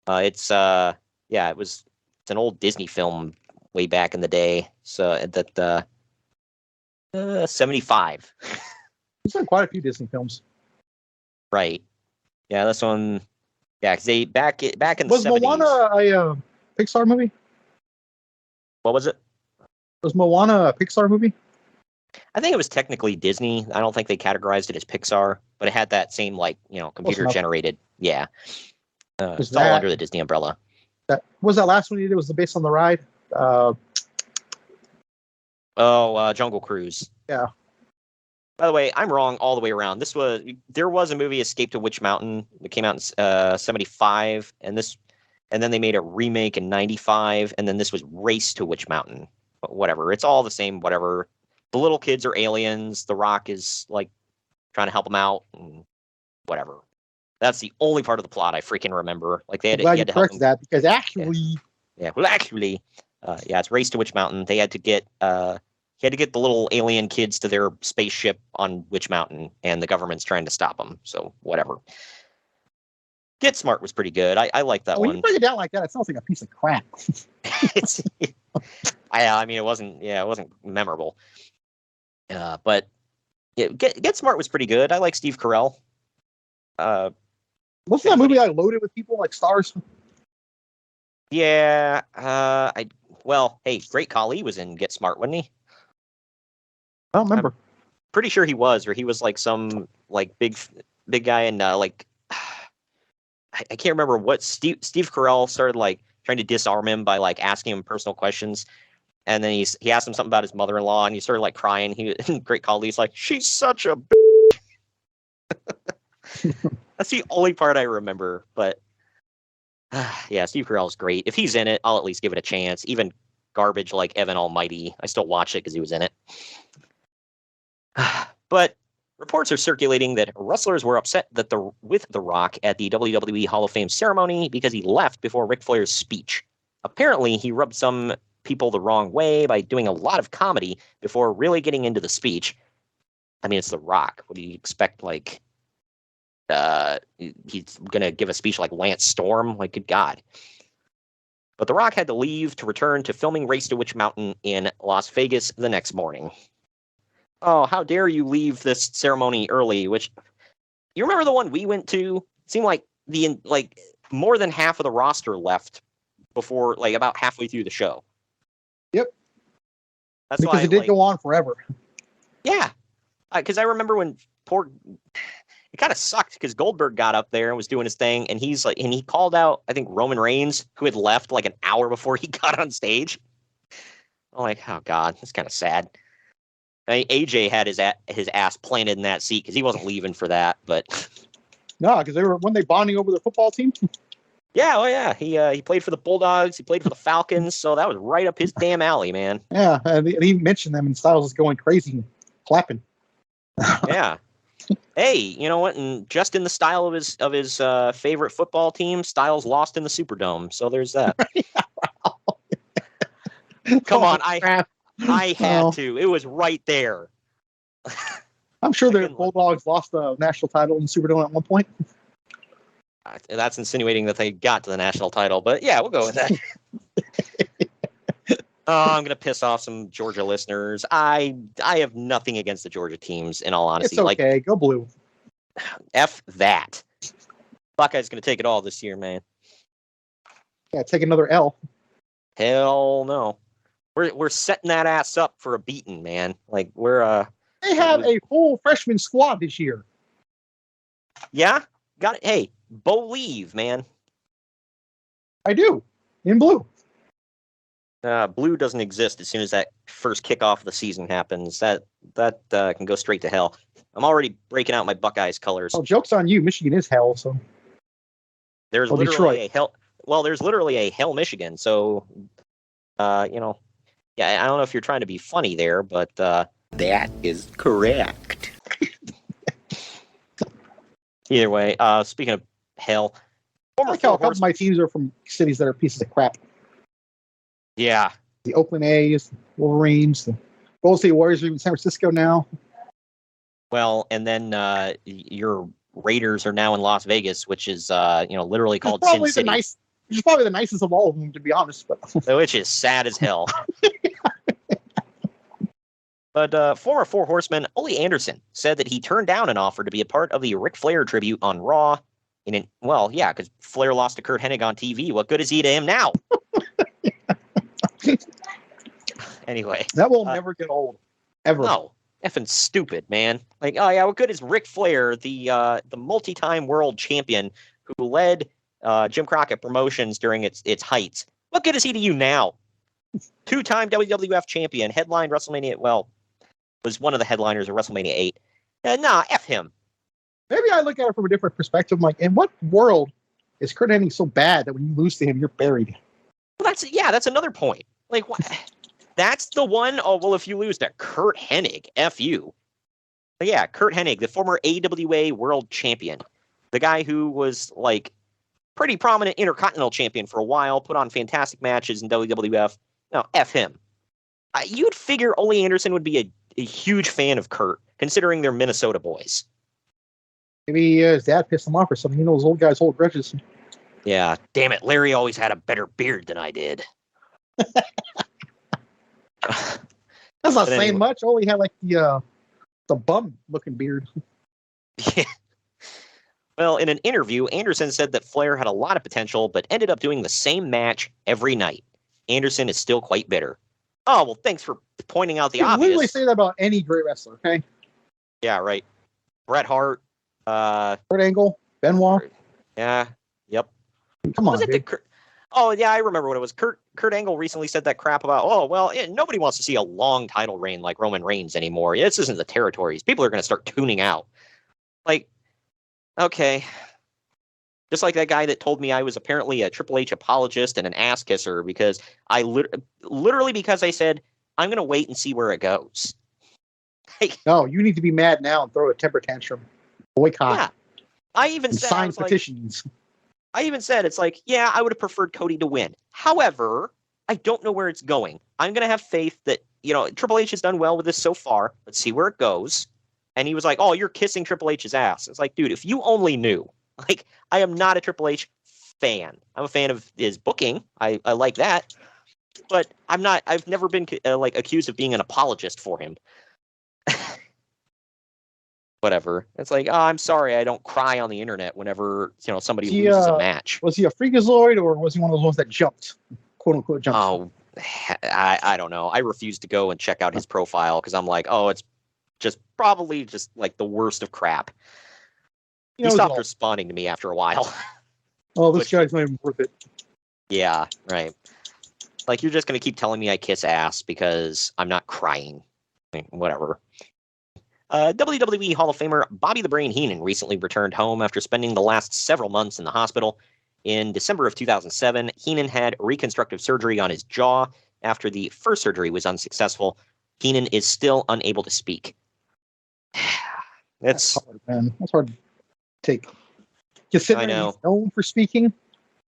It's an old Disney film way back in the day. So that 75. There's been quite a few Disney films. Right. Yeah, this one. Yeah, because they back in the 70s. Was Moana a Pixar movie? What was it? Was Moana a Pixar movie? I think it was technically Disney. I don't think they categorized it as Pixar, but it had that same computer generated. Yeah. It's all under the Disney umbrella. That was that last one you did. Was based on the ride? Jungle Cruise. Yeah. By the way, I'm wrong all the way around. There was a movie, Escape to Witch Mountain, that came out in 75, and then they made a remake in 95, and then this was Race to Witch Mountain. But whatever, it's all the same. Whatever. The little kids are aliens. The Rock is like trying to help them out, and whatever. That's the only part of the plot I freaking remember. Like they had to help them. That because actually, it's Race to Witch Mountain. They had to get he had to get the little alien kids to their spaceship on Witch Mountain, and the government's trying to stop them. So whatever. Get Smart was pretty good. I like that one. When you break it down like that, it sounds like a piece of crap. I mean, it wasn't memorable. But yeah, Get Smart was pretty good. I like Steve Carell. Wasn't that movie loaded with people like stars? Yeah. Hey, Great Khali was in Get Smart, wasn't he? I don't remember. pretty sure he was, or he was like some like big guy, and like I can't remember what Steve Carell started like trying to disarm him by like asking him personal questions, and then he asked him something about his mother-in-law, and he started like crying. He great call. He's like, she's such a bitch. That's the only part I remember, but yeah, Steve Carell's great. If he's in it, I'll at least give it a chance. Even garbage like Evan Almighty, I still watch it because he was in it. But reports are circulating that wrestlers were upset with The Rock at the WWE Hall of Fame ceremony because he left before Ric Flair's speech. Apparently, he rubbed some people the wrong way by doing a lot of comedy before really getting into the speech. I mean, it's The Rock. What do you expect? Like, he's gonna give a speech like Lance Storm? Like, good God. But The Rock had to leave to return to filming Race to Witch Mountain in Las Vegas the next morning. Oh, how dare you leave this ceremony early? Which, you remember the one we went to? It seemed like more than half of the roster left before, like, about halfway through the show. Yep. That's because it did go on forever. Yeah, because I remember when it kind of sucked because Goldberg got up there and was doing his thing, and he called out, I think, Roman Reigns, who had left like an hour before he got on stage. I'm like, oh God, that's kind of sad. I mean, AJ had his ass planted in that seat because he wasn't leaving for that, but no, because weren't they bonding over the football team? Yeah, oh yeah, he played for the Bulldogs, he played for the Falcons, so that was right up his damn alley, man. Yeah, and he mentioned them, and Styles was going crazy, clapping. Yeah. Hey, you know what? And just in the style of his favorite football team, Styles lost in the Superdome, so there's that. Come on, I had to. It was right there. I'm sure the Bulldogs lost the national title in the Superdome at one point. That's insinuating that they got to the national title, but yeah, we'll go with that. I'm going to piss off some Georgia listeners. I have nothing against the Georgia teams, in all honesty. It's okay. Go blue. F that. Buckeye's going to take it all this year, man. Yeah, take another L. Hell no. We're setting that ass up for a beating, man. Like, we're They have a full freshman squad this year. Yeah? Got it. Hey, believe, man. I do. In blue. Blue doesn't exist as soon as that first kickoff of the season happens. That can go straight to hell. I'm already breaking out my Buckeyes colors. Oh, joke's on you. Michigan is hell, so. There's literally a hell. Well, there's literally a hell Michigan. So, yeah, I don't know if you're trying to be funny there, but that is correct. Either way, speaking of hell, I like how a couple of my teams are from cities that are pieces of crap. Yeah. The Oakland A's, the Wolverines, the Golden State Warriors are even in San Francisco now. Well, and then your Raiders are now in Las Vegas, which is literally called Sin City. Which is probably the nicest of all of them, to be honest. But which is sad as hell. But former Four Horseman Ole Anderson said that he turned down an offer to be a part of the Ric Flair tribute on Raw. Because Flair lost to Kurt Hennig on TV. What good is he to him now? Anyway. That will never get old. Ever. No. Effing stupid, man. Like, oh yeah, what good is Ric Flair, the multi-time world champion who led Jim Crockett Promotions during its heights? What good is he to you now? 2-time WWF champion, headlined WrestleMania. Well, was one of the headliners of WrestleMania 8. Nah, F him. Maybe I look at it from a different perspective. Like, in what world is Kurt Hennig so bad that when you lose to him, you're buried? Well, that's another point. Like, what? That's the one. Oh, well, if you lose to Kurt Hennig, F you. But yeah, Kurt Hennig, the former AWA world champion, the guy who was like pretty prominent Intercontinental champion for a while, put on fantastic matches in WWF. No, F him. You'd figure Ole Anderson would be a huge fan of Kurt, considering they're Minnesota boys. Maybe his dad pissed him off or something. You know, those old guys hold grudges. Yeah, damn it. Larry always had a better beard than I did. That's not saying much. Ole had like the bum-looking beard. Yeah. Well, in an interview, Anderson said that Flair had a lot of potential, but ended up doing the same match every night. Anderson is still quite bitter. Oh, well, thanks for pointing out the obvious. You literally say that about any great wrestler, okay? Yeah, right. Bret Hart. Kurt Angle, Benoit. Yeah. Yep. Come Was on, it dude. Oh, yeah, I remember what it was. Kurt Angle recently said that crap about, oh, well, nobody wants to see a long title reign like Roman Reigns anymore. This isn't the territories. People are going to start tuning out. Like, okay. Just like that guy that told me I was apparently a Triple H apologist and an ass kisser because I literally because I said, I'm going to wait and see where it goes. No, you need to be mad now and throw a temper tantrum. Boycott. Yeah. I even said, sign petitions. I even said, it's like, yeah, I would have preferred Cody to win. However, I don't know where it's going. I'm going to have faith that, Triple H has done well with this so far. Let's see where it goes. And he was like, oh, you're kissing Triple H's ass. It's like, dude, if you only knew. Like, I am not a Triple H fan. I'm a fan of his booking. I like that. But I've never been accused of being an apologist for him. Whatever. It's like, oh, I'm sorry, I don't cry on the internet whenever somebody loses a match. Was he a freakazoid or was he one of those ones that jumped, quote unquote jumped? Oh, I don't know. I refuse to go and check out his profile because I'm like, oh, it's just probably just like the worst of crap. He stopped responding to me after a while. Oh, this guy's not even worth it. Yeah, right. Like, you're just gonna keep telling me I kiss ass because I'm not crying. I mean, whatever. WWE Hall of Famer Bobby the Brain Heenan recently returned home after spending the last several months in the hospital. In December of 2007, Heenan had reconstructive surgery on his jaw. After the first surgery was unsuccessful, Heenan is still unable to speak. That's hard, man. That's hard to take. Considering he's known for speaking.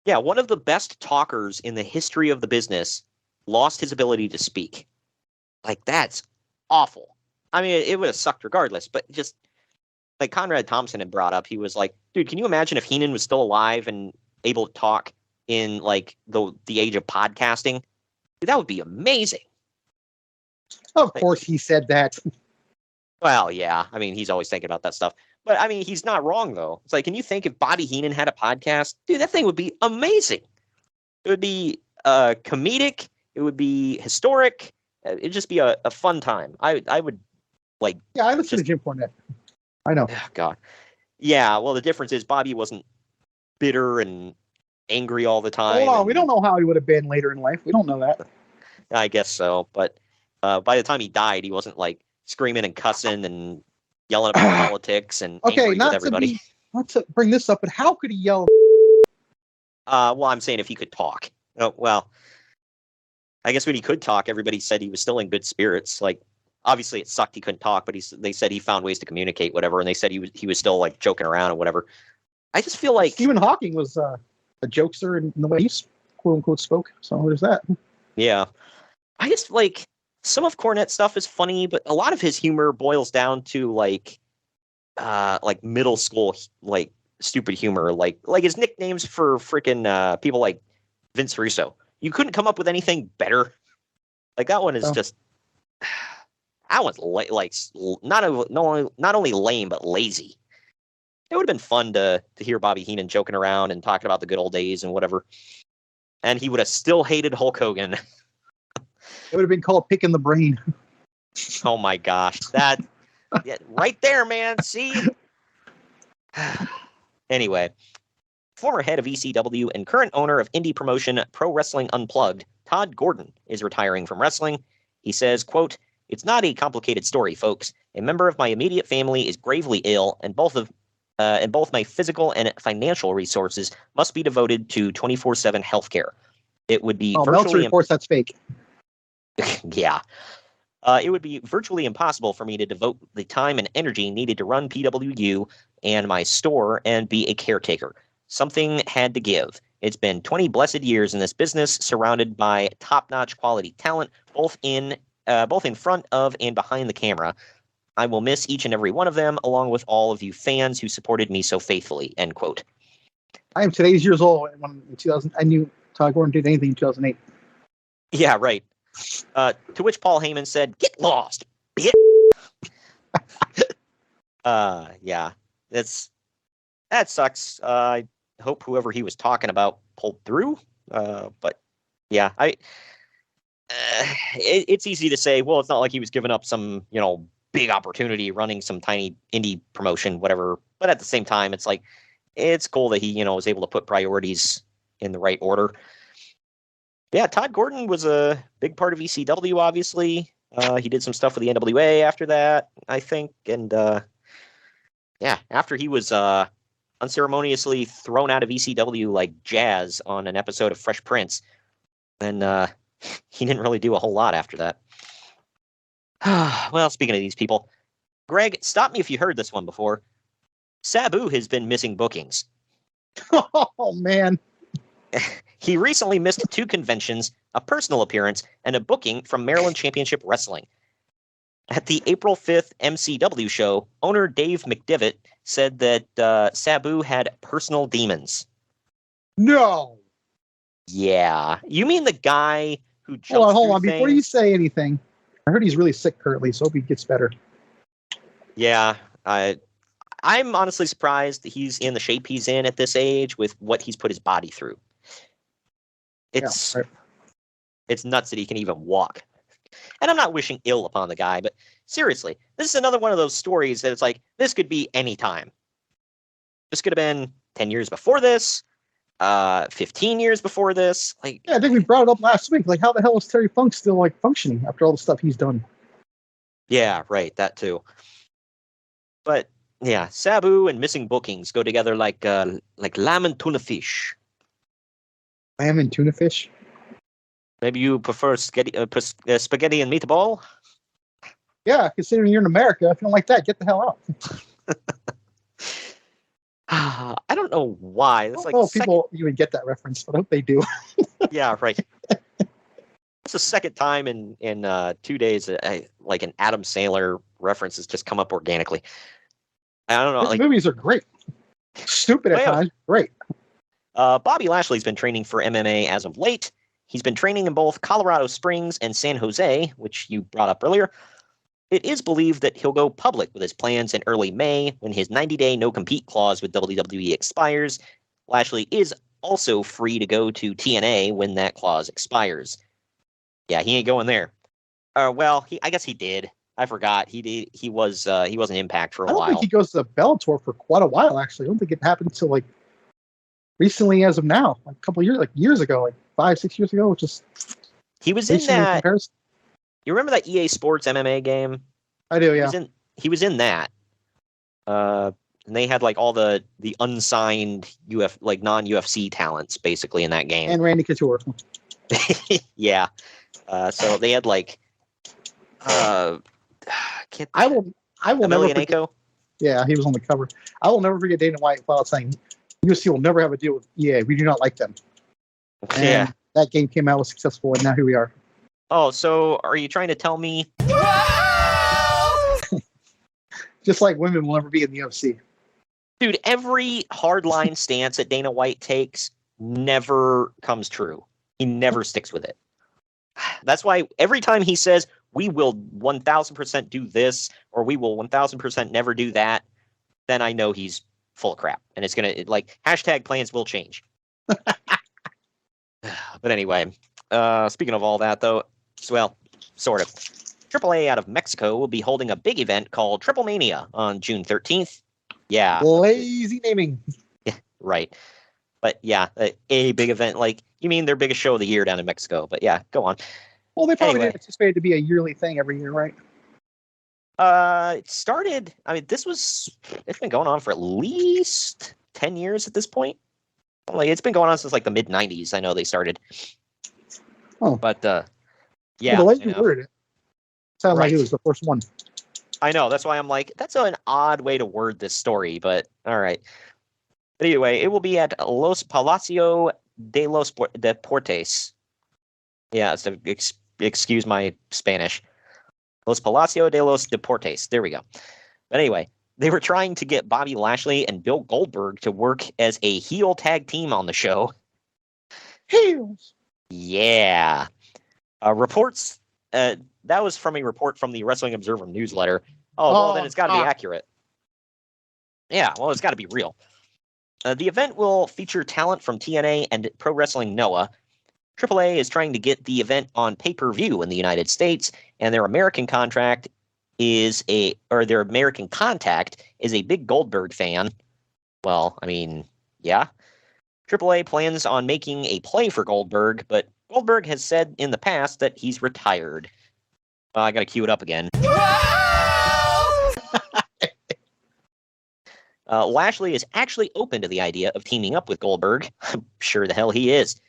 Yeah, one of the best talkers in the history of the business lost his ability to speak. Like, that's awful. I mean, it would have sucked regardless, but just like Conrad Thompson had brought up, he was like, dude, can you imagine if Heenan was still alive and able to talk in like the age of podcasting? Dude, that would be amazing. Of course he said that. Well, yeah. I mean, he's always thinking about that stuff. But I mean, he's not wrong, though. It's like, can you think if Bobby Heenan had a podcast? Dude, that thing would be amazing. It would be comedic. It would be historic. It'd just be a fun time. I would like. Yeah, I listen to Jim Cornette. I know. Oh, God. Yeah, well, the difference is Bobby wasn't bitter and angry all the time. Hold on, we don't know how he would have been later in life. We don't know that. I guess so. But by the time he died, he wasn't like screaming and cussing and yelling about politics and angry with everybody. Not to bring this up, but how could he yell? Well, I'm saying if he could talk. Oh, well, I guess when he could talk, everybody said he was still in good spirits. Like, obviously it sucked he couldn't talk, but they said he found ways to communicate, whatever, and they said he was still like joking around and whatever. I just feel like Stephen Hawking was a jokester in the way he quote unquote spoke. So there's that. Yeah, I just like some of Cornette's stuff is funny, but a lot of his humor boils down to like middle school like stupid humor, like his nicknames for freaking people like Vince Russo. You couldn't come up with anything better. Like that one is just that one's not only lame but lazy. It would have been fun to hear Bobby Heenan joking around and talking about the good old days and whatever. And he would have still hated Hulk Hogan. It would have been called Picking the Brain. Oh my gosh. That right there, man. See? Anyway, former head of ECW and current owner of indie promotion Pro Wrestling Unplugged, Todd Gordon, is retiring from wrestling. He says, quote, "It's not a complicated story, folks. A member of my immediate family is gravely ill, and both my physical and financial resources must be devoted to 24/7 healthcare. It would be Meltzer reports that's fake. Yeah. It would be virtually impossible for me to devote the time and energy needed to run PWU and my store and be a caretaker. Something had to give. It's been 20 blessed years in this business, surrounded by top-notch quality talent, both in front of and behind the camera. I will miss each and every one of them, along with all of you fans who supported me so faithfully." End quote. I am today's years old. When in 2000, I knew Todd Gordon did anything in 2008. Yeah, right. To which Paul Heyman said, "Get lost, bitch." Yeah, that sucks. I hope whoever he was talking about pulled through. But yeah, it's easy to say, well, it's not like he was giving up some, big opportunity running some tiny indie promotion, whatever. But at the same time, it's like, it's cool that he, was able to put priorities in the right order. Yeah, Todd Gordon was a big part of ECW, obviously. He did some stuff with the NWA after that, I think. And after he was unceremoniously thrown out of ECW like Jazz on an episode of Fresh Prince, then he didn't really do a whole lot after that. Well, speaking of these people, Greg, stop me if you heard this one before. Sabu has been missing bookings. Oh, man. He recently missed 2 conventions, a personal appearance, and a booking from Maryland Championship Wrestling. At the April 5th MCW show, owner Dave McDivitt said that Sabu had personal demons. No. Yeah. You mean the guy who jumped Hold on. through Before you things? say anything, I heard he's really sick currently, so hope he gets better. Yeah. I'm honestly surprised that he's in the shape he's in at this age with what he's put his body through. It's nuts that he can even walk. And I'm not wishing ill upon the guy, but seriously, this is another one of those stories that it's like, this could be any time. This could have been 10 years before this, 15 years before this. Like, yeah, I think we brought it up last week. Like, how the hell is Terry Funk still like functioning after all the stuff he's done? Yeah, right, that too. But yeah, Sabu and missing bookings go together like lamb and tuna fish. Lamb and tuna fish? Maybe you prefer spaghetti and meatball? Yeah, considering you're in America, if you don't like that, get the hell out. I don't know why. It's like people even get that reference, but I hope they do. Yeah, right. It's the second time in 2 days that like an Adam Sandler reference has just come up organically. I don't know. His movies are great. Stupid at times, great. Bobby Lashley's been training for MMA as of late. He's been training in both Colorado Springs and San Jose, which you brought up earlier. It is believed that he'll go public with his plans in early May when his 90-day no-compete clause with WWE expires. Lashley is also free to go to TNA when that clause expires. Yeah, he ain't going there. I guess he did. I forgot. He did. He was an Impact for a while. I don't think he goes to Bellator for quite a while, actually. I don't think it happened until like recently as of now, like a couple of years, like years ago, like 5-6 years ago, which is he was in that. You remember that EA Sports MMA game? I do, yeah. He was in that. And they had like all the unsigned non-UFC talents basically in that game. And Randy Couture. Yeah. So they had like I will never forget. Yeah, he was on the cover. I will never forget Dana White while saying UFC will never have a deal with EA. We do not like them. And yeah. That game came out, was successful, and now here we are. Oh, so are you trying to tell me? Just like women will never be in the UFC. Dude, every hardline stance that Dana White takes never comes true. He never sticks with it. That's why every time he says, we will 1000% do this, or we will 1000% never do that, then I know he's full of crap. And it's going to, like, hashtag plans will change. But anyway, speaking of all that, though, well, sort of. AAA out of Mexico will be holding a big event called Triple Mania on June 13th. Yeah. Lazy naming. Yeah, right. But yeah, a big event. Like, you mean their biggest show of the year down in Mexico. But yeah, go on. Well, they probably didn't anticipate it to be a yearly thing every year, right? It started, it's been going on for at least 10 years at this point. Like, it's been going on since like the mid 90s. I know they started. Oh, but yeah, well, the way you worded it sounds like it was the first one. I know. That's why I'm like, that's an odd way to word this story, but all right. But anyway, it will be at Los Palacio de los Deportes. Yeah, so excuse my Spanish. Los Palacio de los Deportes. There we go. But anyway, they were trying to get Bobby Lashley and Bill Goldberg to work as a heel tag team on the show. Heels. Yeah. Reports. That was from a report from the Wrestling Observer newsletter. Oh, well, then it's got to be accurate. Yeah, well, it's got to be real. The event will feature talent from TNA and Pro Wrestling Noah. AAA is trying to get the event on pay-per-view in the United States, and their American contract their American contact is a big Goldberg fan. Well, I mean, yeah. AAA plans on making a play for Goldberg, but Goldberg has said in the past that he's retired. Well, I got to cue it up again. Lashley is actually open to the idea of teaming up with Goldberg. I'm sure the hell he is.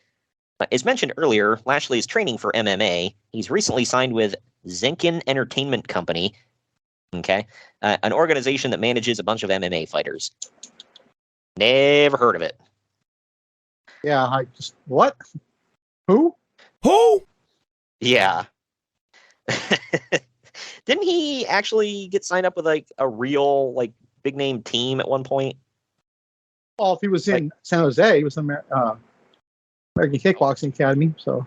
As mentioned earlier, Lashley is training for MMA. He's recently signed with Zenkin Entertainment Company, okay, an organization that manages a bunch of MMA fighters. Never heard of it. Yeah, I just what? Who? Yeah. Didn't he actually get signed up with like a real like big name team at one point? Well, if he was in San Jose, he was in American Kickboxing Academy. So.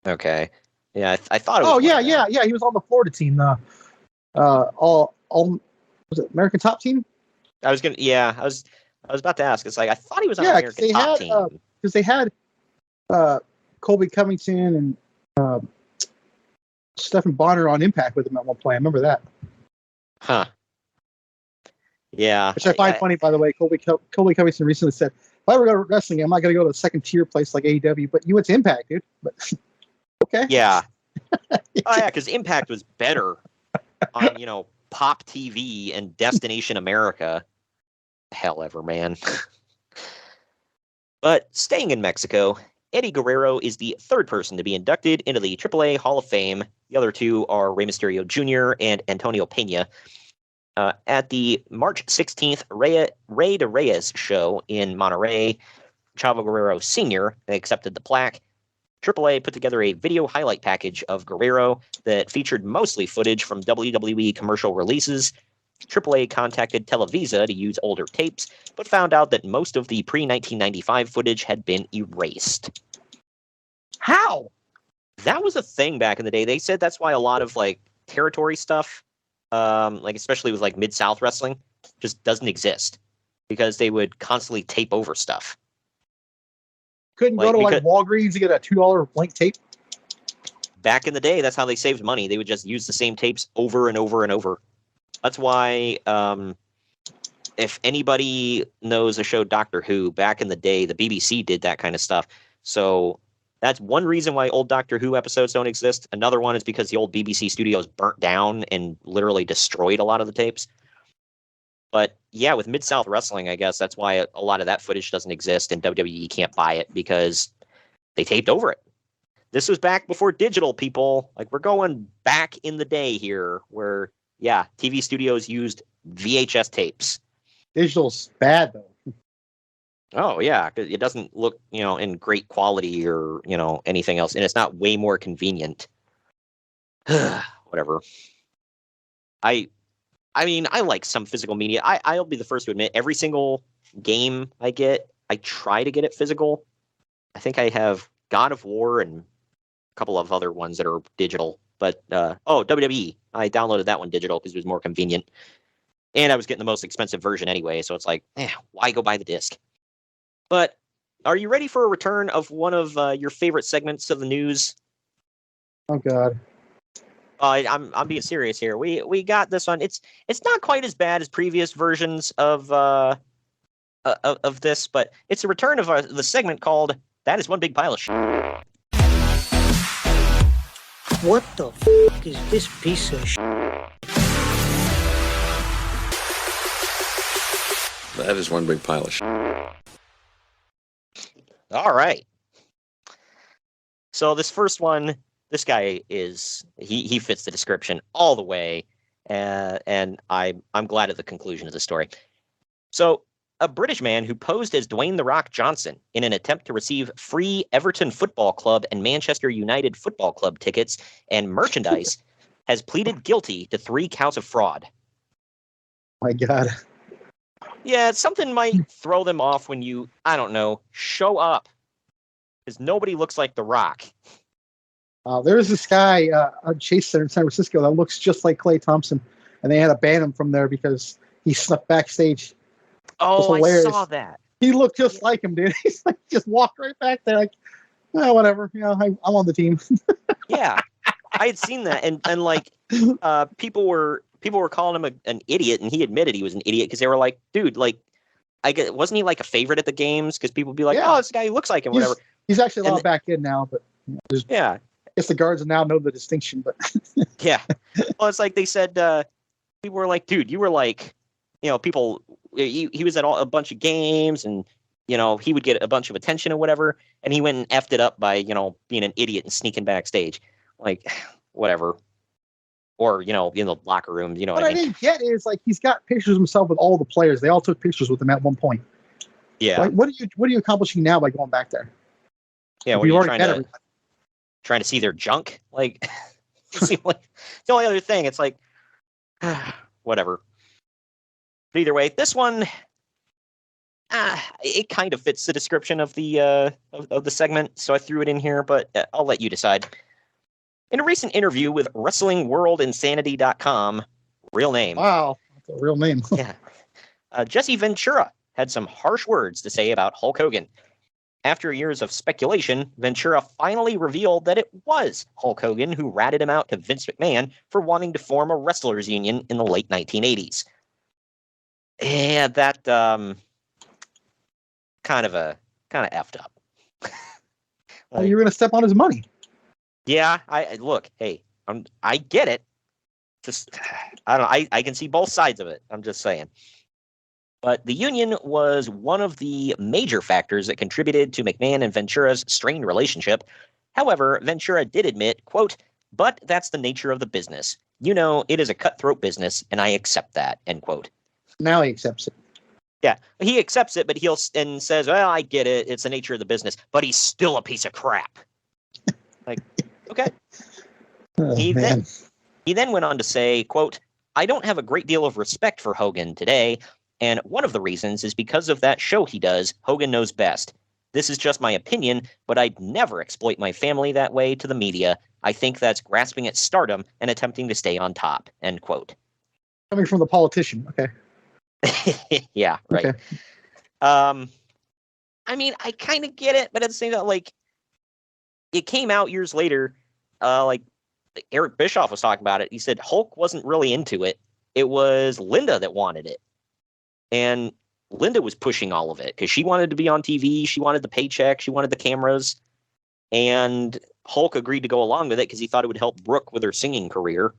Okay. Yeah, I thought it was. Oh yeah. He was on the Florida team. All was it American Top Team? I was about to ask. It's like I thought he was on American Top Team because they had Colby Covington and Stephen Bonner on Impact with him at one point. I remember that. Huh. Yeah. Which I find funny, by the way. Colby Covington recently said, if I ever go to wrestling, I'm not going to go to a second tier place like AEW, but you went to Impact, dude. But okay. Yeah. Oh yeah, because Impact was better on, Pop TV and Destination America. Hell ever, man. But staying in Mexico, Eddie Guerrero is the third person to be inducted into the AAA Hall of Fame. The other two are Rey Mysterio Jr. and Antonio Pena. At the March 16th Rey de Reyes show in Monterrey, Chavo Guerrero Sr. accepted the plaque. AAA put together a video highlight package of Guerrero that featured mostly footage from WWE commercial releases. AAA contacted Televisa to use older tapes, but found out that most of the pre-1995 footage had been erased. How? That was a thing back in the day. They said that's why a lot of territory stuff, especially with Mid-South wrestling, just doesn't exist because they would constantly tape over stuff. Couldn't go to Walgreens to get a $2 blank tape? Back in the day, that's how they saved money. They would just use the same tapes over and over and over. That's why, if anybody knows the show Doctor Who, back in the day, the BBC did that kind of stuff. So that's one reason why old Doctor Who episodes don't exist. Another one is because the old BBC studios burnt down and literally destroyed a lot of the tapes. But yeah, with Mid-South Wrestling, I guess that's why a lot of that footage doesn't exist and WWE can't buy it because they taped over it. This was back before digital, people. We're going back in the day here where, yeah, TV studios used VHS tapes. Digital's bad, though. Oh, yeah. It doesn't look, in great quality or, anything else. And it's not way more convenient. Whatever. I mean, I like some physical media. I'll be the first to admit, every single game I get, I try to get it physical. I think I have God of War and a couple of other ones that are digital. But, WWE. I downloaded that one digital because it was more convenient. And I was getting the most expensive version anyway, so it's why go buy the disc? But are you ready for a return of one of your favorite segments of the news? Oh, God. I'm being serious here. We got this one. It's not quite as bad as previous versions of this, but it's a return of the segment called "That Is One Big Pile of Shit." What the f*** is this piece of shit? That is one big pile of shit. All right. So this first one, this guy he fits the description all the way, and I'm glad at the conclusion of the story. So a British man who posed as Dwayne "The Rock" Johnson in an attempt to receive free Everton Football Club and Manchester United Football Club tickets and merchandise has pleaded guilty to 3 counts of fraud. My God. Yeah, something might throw them off when you, I don't know, show up. Because nobody looks like The Rock. There's this guy on Chase Center in San Francisco that looks just like Klay Thompson, and they had to ban him from there because he snuck backstage. Oh, I saw that. He looked just like him, dude. He's just walked right back there, whatever. I'm on the team. Yeah, I had seen that, and like people were calling him an idiot, and he admitted he was an idiot because they were like, dude, like, wasn't he like a favorite at the games? Because people would be like, oh, this guy who looks like him, whatever. He's actually allowed back in now, but I guess the guards now know the distinction. But yeah, well, it's like they said. People were like, dude, you were like, people. He was at a bunch of games, and he would get a bunch of attention or whatever, and he went and effed it up by being an idiot and sneaking backstage, like whatever. Or in the locker room, what I didn't get is like he's got pictures of himself with all the players. They all took pictures with him at one point. Yeah. Like, what are you accomplishing now by going back there? Yeah, what are you trying to see their junk? Like, the only other thing, it's like, whatever. But either way, this one, it kind of fits the description of the segment, so I threw it in here. But I'll let you decide. In a recent interview with WrestlingWorldInsanity.com, real name. Wow, that's a real name. Yeah. Jesse Ventura had some harsh words to say about Hulk Hogan. After years of speculation, Ventura finally revealed that it was Hulk Hogan who ratted him out to Vince McMahon for wanting to form a wrestlers union in the late 1980s. Yeah, that kind of effed up. You're going to step on his money. Yeah, I look. Hey, I get it. Just I can see both sides of it. I'm just saying. But the union was one of the major factors that contributed to McMahon and Ventura's strained relationship. However, Ventura did admit, quote, "But that's the nature of the business. It is a cutthroat business, and I accept that," end quote. Now he accepts it. Yeah, he accepts it, but and says, "Well, I get it. It's the nature of the business, but he's still a piece of crap." Like, okay. He then went on to say, quote, "I don't have a great deal of respect for Hogan today. And one of the reasons is because of that show he does, Hogan Knows Best. This is just my opinion, but I'd never exploit my family that way to the media. I think that's grasping at stardom and attempting to stay on top," end quote. Coming from the politician, okay. Yeah, right. Okay. I mean, I kind of get it, but at the same time, like, it came out years later, like Eric Bischoff was talking about it. He said Hulk wasn't really into it. It was Linda that wanted it. And Linda was pushing all of it because she wanted to be on TV. She wanted the paycheck. She wanted the cameras. And Hulk agreed to go along with it because he thought it would help Brooke with her singing career.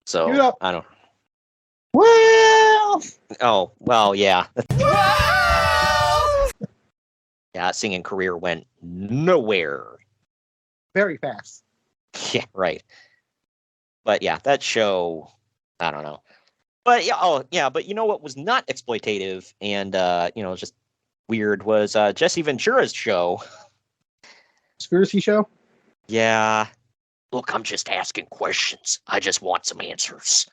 So, I don't. Well. Oh, well, yeah. Yeah, singing career went nowhere. Very fast. Yeah, right. But yeah, that show, I don't know. But yeah, but what was not exploitative and just weird was Jesse Ventura's show. Conspiracy show? Yeah. Look, I'm just asking questions. I just want some answers.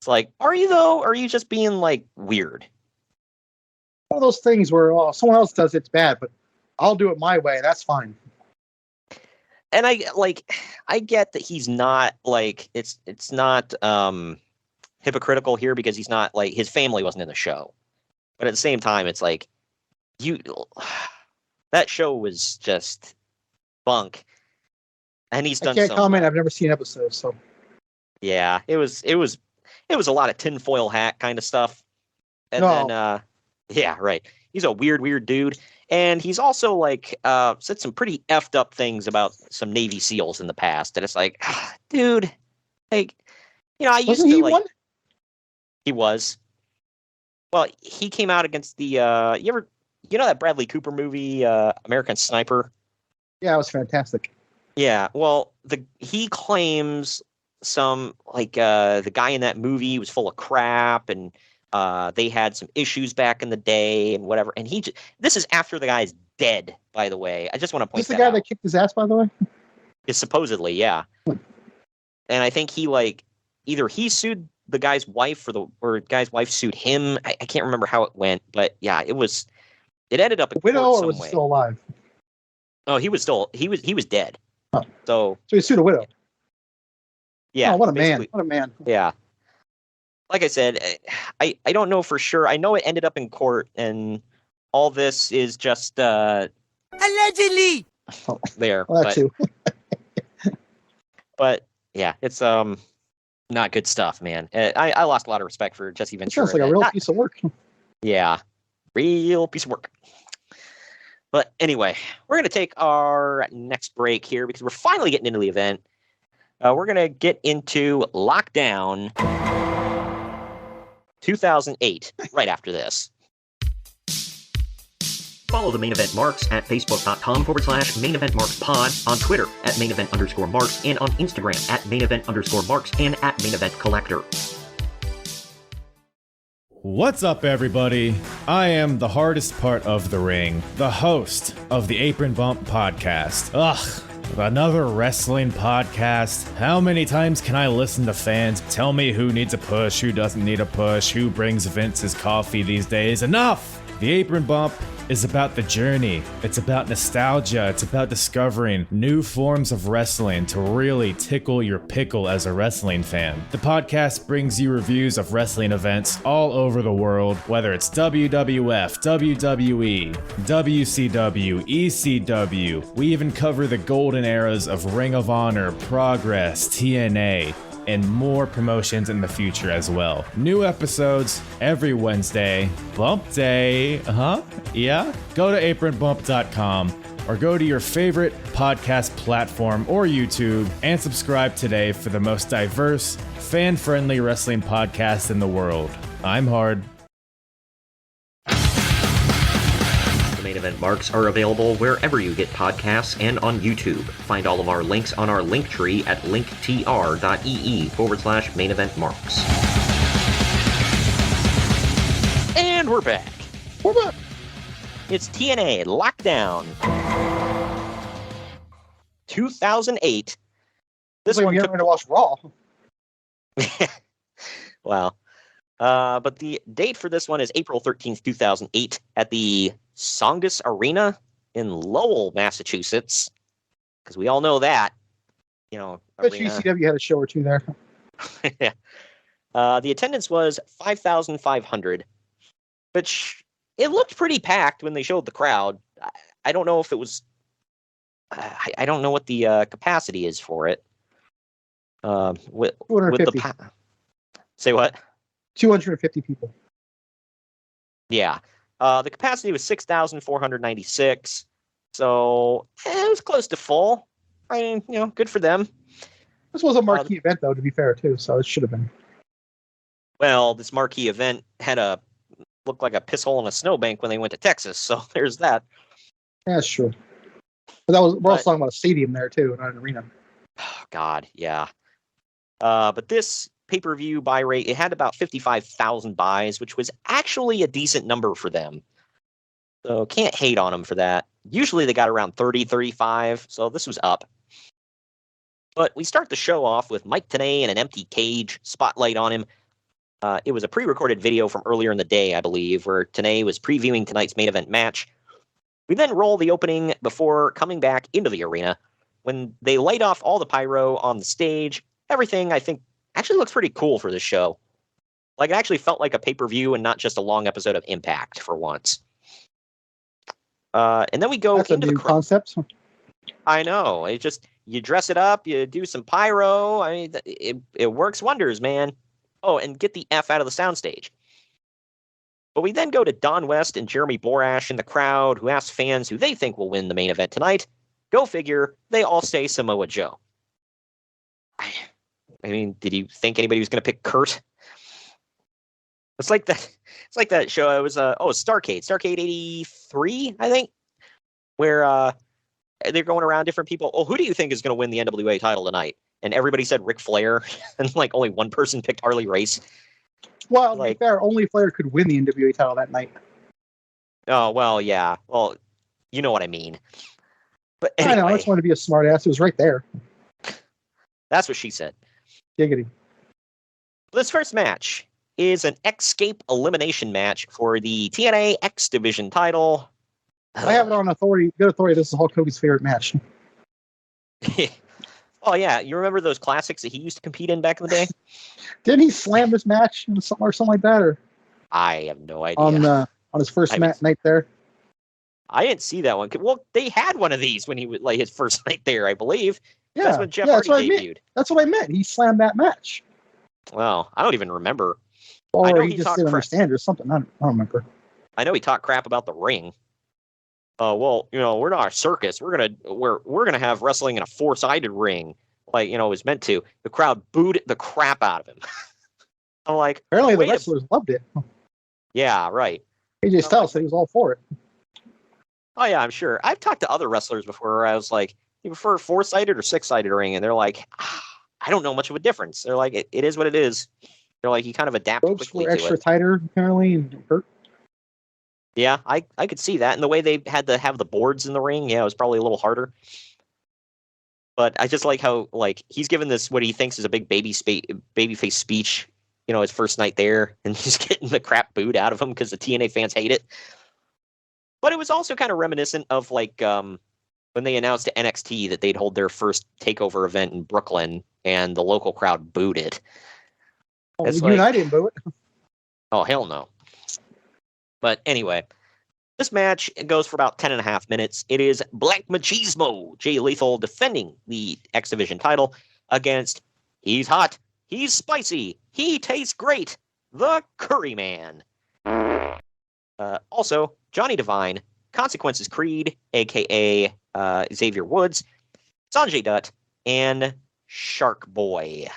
It's like, are you though? Or are you just being like weird? One of those things where someone else does it's bad, but I'll do it my way. That's fine. And I get that he's not like it's not hypocritical here because he's not like his family wasn't in the show, but at the same time it's like that show was just bunk, and he's done. I can't comment. I've never seen episodes, so yeah, it was a lot of tinfoil hat kind of stuff, and then yeah, right. He's a weird dude, and he's also like said some pretty effed up things about some Navy SEALs in the past, and it's like, dude, like I used to like. One? He was. Well, he came out against the you know that Bradley Cooper movie, American Sniper? Yeah, it was fantastic. Yeah, well, he claims some like the guy in that movie was full of crap, and they had some issues back in the day and whatever. And this is after the guy's dead, by the way. I just want to point that out. Is this the guy that kicked his ass, by the way? It's supposedly, yeah. And I think he either he sued the guy's wife or the guy's wife sued him. I can't remember how it went, but yeah, it ended up in widow court or was he still alive? Oh, he was dead. Oh. So he sued a widow. Yeah. Oh, what a man. What a man. Yeah. Like I said, I don't know for sure. I know it ended up in court, and all this is just allegedly there. Well, that too. But yeah, it's not good stuff, man. I lost a lot of respect for Jesse Ventura. It sounds like a real piece of work. Yeah, real piece of work. But anyway, we're going to take our next break here because we're finally getting into the event. We're going to get into Lockdown 2008 right after this. Follow the Main Event Marks at facebook.com/Main Event Marks Pod, on Twitter at Main Event _Marks, and on Instagram at Main Event _Marks and at Main Event Collector. What's up, everybody? I am the hardest part of the ring, the host of the Apron Bump podcast. Ugh, another wrestling podcast. How many times can I listen to fans tell me who needs a push, who doesn't need a push, who brings Vince's coffee these days? Enough! The Apron Bump is about the journey. It's about nostalgia. It's about discovering new forms of wrestling to really tickle your pickle as a wrestling fan. The podcast brings you reviews of wrestling events all over the world, whether it's WWF, WWE, WCW, ECW. We even cover the golden eras of Ring of Honor, Progress, TNA, and more promotions in the future as well. New episodes every Wednesday. Bump Day, yeah? Go to apronbump.com or go to your favorite podcast platform or YouTube and subscribe today for the most diverse, fan-friendly wrestling podcast in the world. I'm Hard. Main Event Marks are available wherever you get podcasts and on YouTube. Find all of our links on our link tree at linktr.ee/Main Event Marks. And we're back. It's TNA Lockdown 2008. This one you're going to watch Raw. Wow. But the date for this one is April 13th, 2008 at the Songus Arena in Lowell, Massachusetts. Because we all know that. You know, I bet GCW had a show or two there. Yeah. The attendance was 5,500, which it looked pretty packed when they showed the crowd. I don't know if it was... I don't know what the capacity is for it. With the say what? 250 people. Yeah. The capacity was 6,496. So it was close to full. I mean, you know, good for them. This was a marquee event, though, to be fair, too. So it should have been. Well, this marquee event looked like a piss hole in a snowbank when they went to Texas. So there's that. Yeah, that's true. But we're also talking about a stadium there, too, not an arena. Oh, God, yeah. But this pay-per-view buy rate, it had about 55,000 buys, which was actually a decent number for them. So can't hate on them for that. Usually they got around 30, 35, so this was up. But we start the show off with Mike Tenay in an empty cage, spotlight on him. It was a pre-recorded video from earlier in the day, I believe, where Tenay was previewing tonight's main event match. We then roll the opening before coming back into the arena. When they light off all the pyro on the stage, everything, I think, actually looks pretty cool for this show. Like, it actually felt like a pay-per-view and not just a long episode of Impact for once. And then we go into the concept. I know. It just, you dress it up, you do some pyro. I mean, it works wonders, man. Oh, and get the F out of the soundstage. But we then go to Don West and Jeremy Borash in the crowd, who ask fans who they think will win the main event tonight. Go figure, they all say Samoa Joe. I mean, did you think anybody was going to pick Kurt? It's like that show. It was Starrcade 83, I think, where they're going around different people. Oh, who do you think is going to win the NWA title tonight? And everybody said Ric Flair, and like only one person picked Harley Race. Well, to be fair, only Flair could win the NWA title that night. Oh well, yeah. Well, you know what I mean. But anyway, I know. I just wanted to be a smart ass. It was right there. That's what she said. Giggity. This first match is an Escape elimination match for the TNA X Division title. I have it on good authority. This is Hulk Hogan's favorite match. Oh yeah, you remember those classics that he used to compete in back in the day? Didn't he slam this match or something like that? Or I have no idea. On his first night there. I didn't see that one. Well, they had one of these when he was like his first night there, I believe. Yeah, That's when Jeff that's Hardy what debuted. That's what I meant. He slammed that match. Well, I don't even remember. Or I know he just didn't understand or something. I don't remember. I know he talked crap about the ring. Well, we're not a circus. We're gonna have wrestling in a 4-sided ring, like it was meant to. The crowd booed the crap out of him. I'm like, apparently the wrestlers loved it. Yeah, right. AJ Styles said he was all for it. Oh yeah, I'm sure. I've talked to other wrestlers before where I was like, you prefer a 4-sided or 6-sided ring? And they're like, I don't know much of a difference. They're like, it is what it is. They're like, you kind of adapt Ropes quickly were to extra it. tighter, apparently, and hurt. Yeah, I could see that. And the way they had to have the boards in the ring, yeah, it was probably a little harder. But I just like how he's given this what he thinks is a big babyface speech, his first night there, and he's getting the crap booed out of him because the TNA fans hate it. But it was also kind of reminiscent of when they announced to NXT that they'd hold their first takeover event in Brooklyn, and the local crowd booed it. Oh, you and I didn't boo it. Oh, hell no. But anyway, this match goes for about 10.5 minutes. It is Black Machismo, Jay Lethal, defending the X Division title against He's Hot, He's Spicy, He Tastes Great, the Curry Man. Also, Johnny Devine, Consequences Creed, a.k.a. Xavier Woods, Sanjay Dutt, and Shark Boy.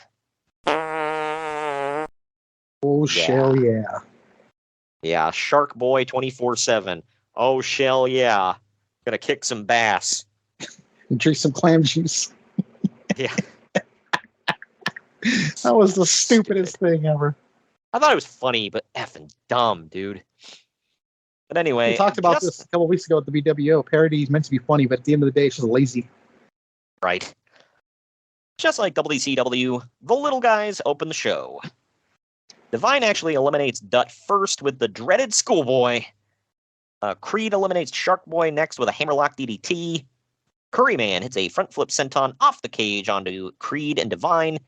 Oh, shell yeah. Yeah, Shark Boy 24/7. Oh, shell yeah. Gonna kick some bass. And drink some clam juice. Yeah. That was the stupidest thing ever. I thought it was funny, but effing dumb, dude. But anyway. We talked about this a couple weeks ago at the BWO. Parody is meant to be funny, but at the end of the day, it's just lazy. Right. Just like WCW, the little guys open the show. Divine actually eliminates Dutt first with the dreaded schoolboy. Creed eliminates Shark Boy next with a hammerlock DDT. Curryman hits a front flip senton off the cage onto Creed and Divine.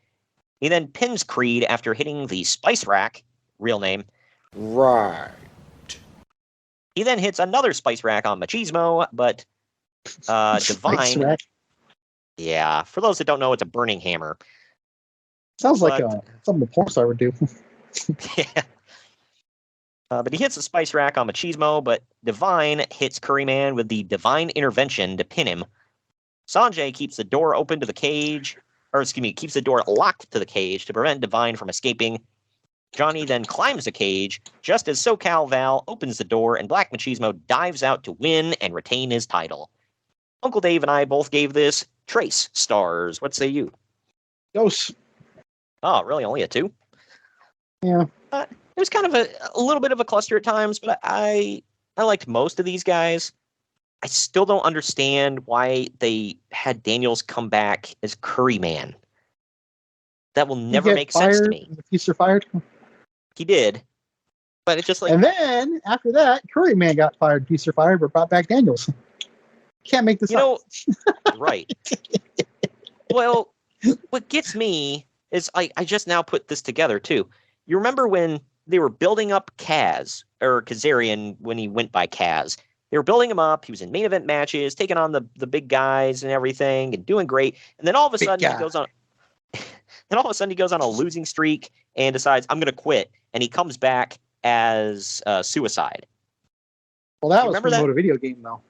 He then pins Creed after hitting the Spice Rack, real name. Right. He then hits another Spice Rack on Machismo, but Divine... Yeah, for those that don't know, it's a burning hammer. Sounds like something a porn star would do. Yeah. But he hits the Spice Rack on Machismo, but Divine hits Curryman with the Divine Intervention to pin him. Sanjay keeps the door open to the cage, keeps the door locked to the cage to prevent Divine from escaping. Johnny then climbs the cage, just as SoCal Val opens the door and Black Machismo dives out to win and retain his title. Uncle Dave and I both gave this Trace stars. What say you? Dose. Oh, really? Only a 2? Yeah. It was kind of a little bit of a cluster at times, but I liked most of these guys. I still don't understand why they had Daniels come back as Curryman. That will never make sense to me. He's fired. He did, but it's just like. And then after that, Curryman got fired. He's fired, but brought back Daniels. Can't make this up. Right. Well, what gets me is I just now put this together too. You remember when they were building up Kaz, or Kazarian when he went by Kaz? They were building him up. He was in main event matches, taking on the big guys and everything, and doing great. And then all of a sudden he goes on. Then all of a sudden he goes on a losing streak and decides I'm going to quit, and he comes back as Suicide. Well, that was from a video game, though.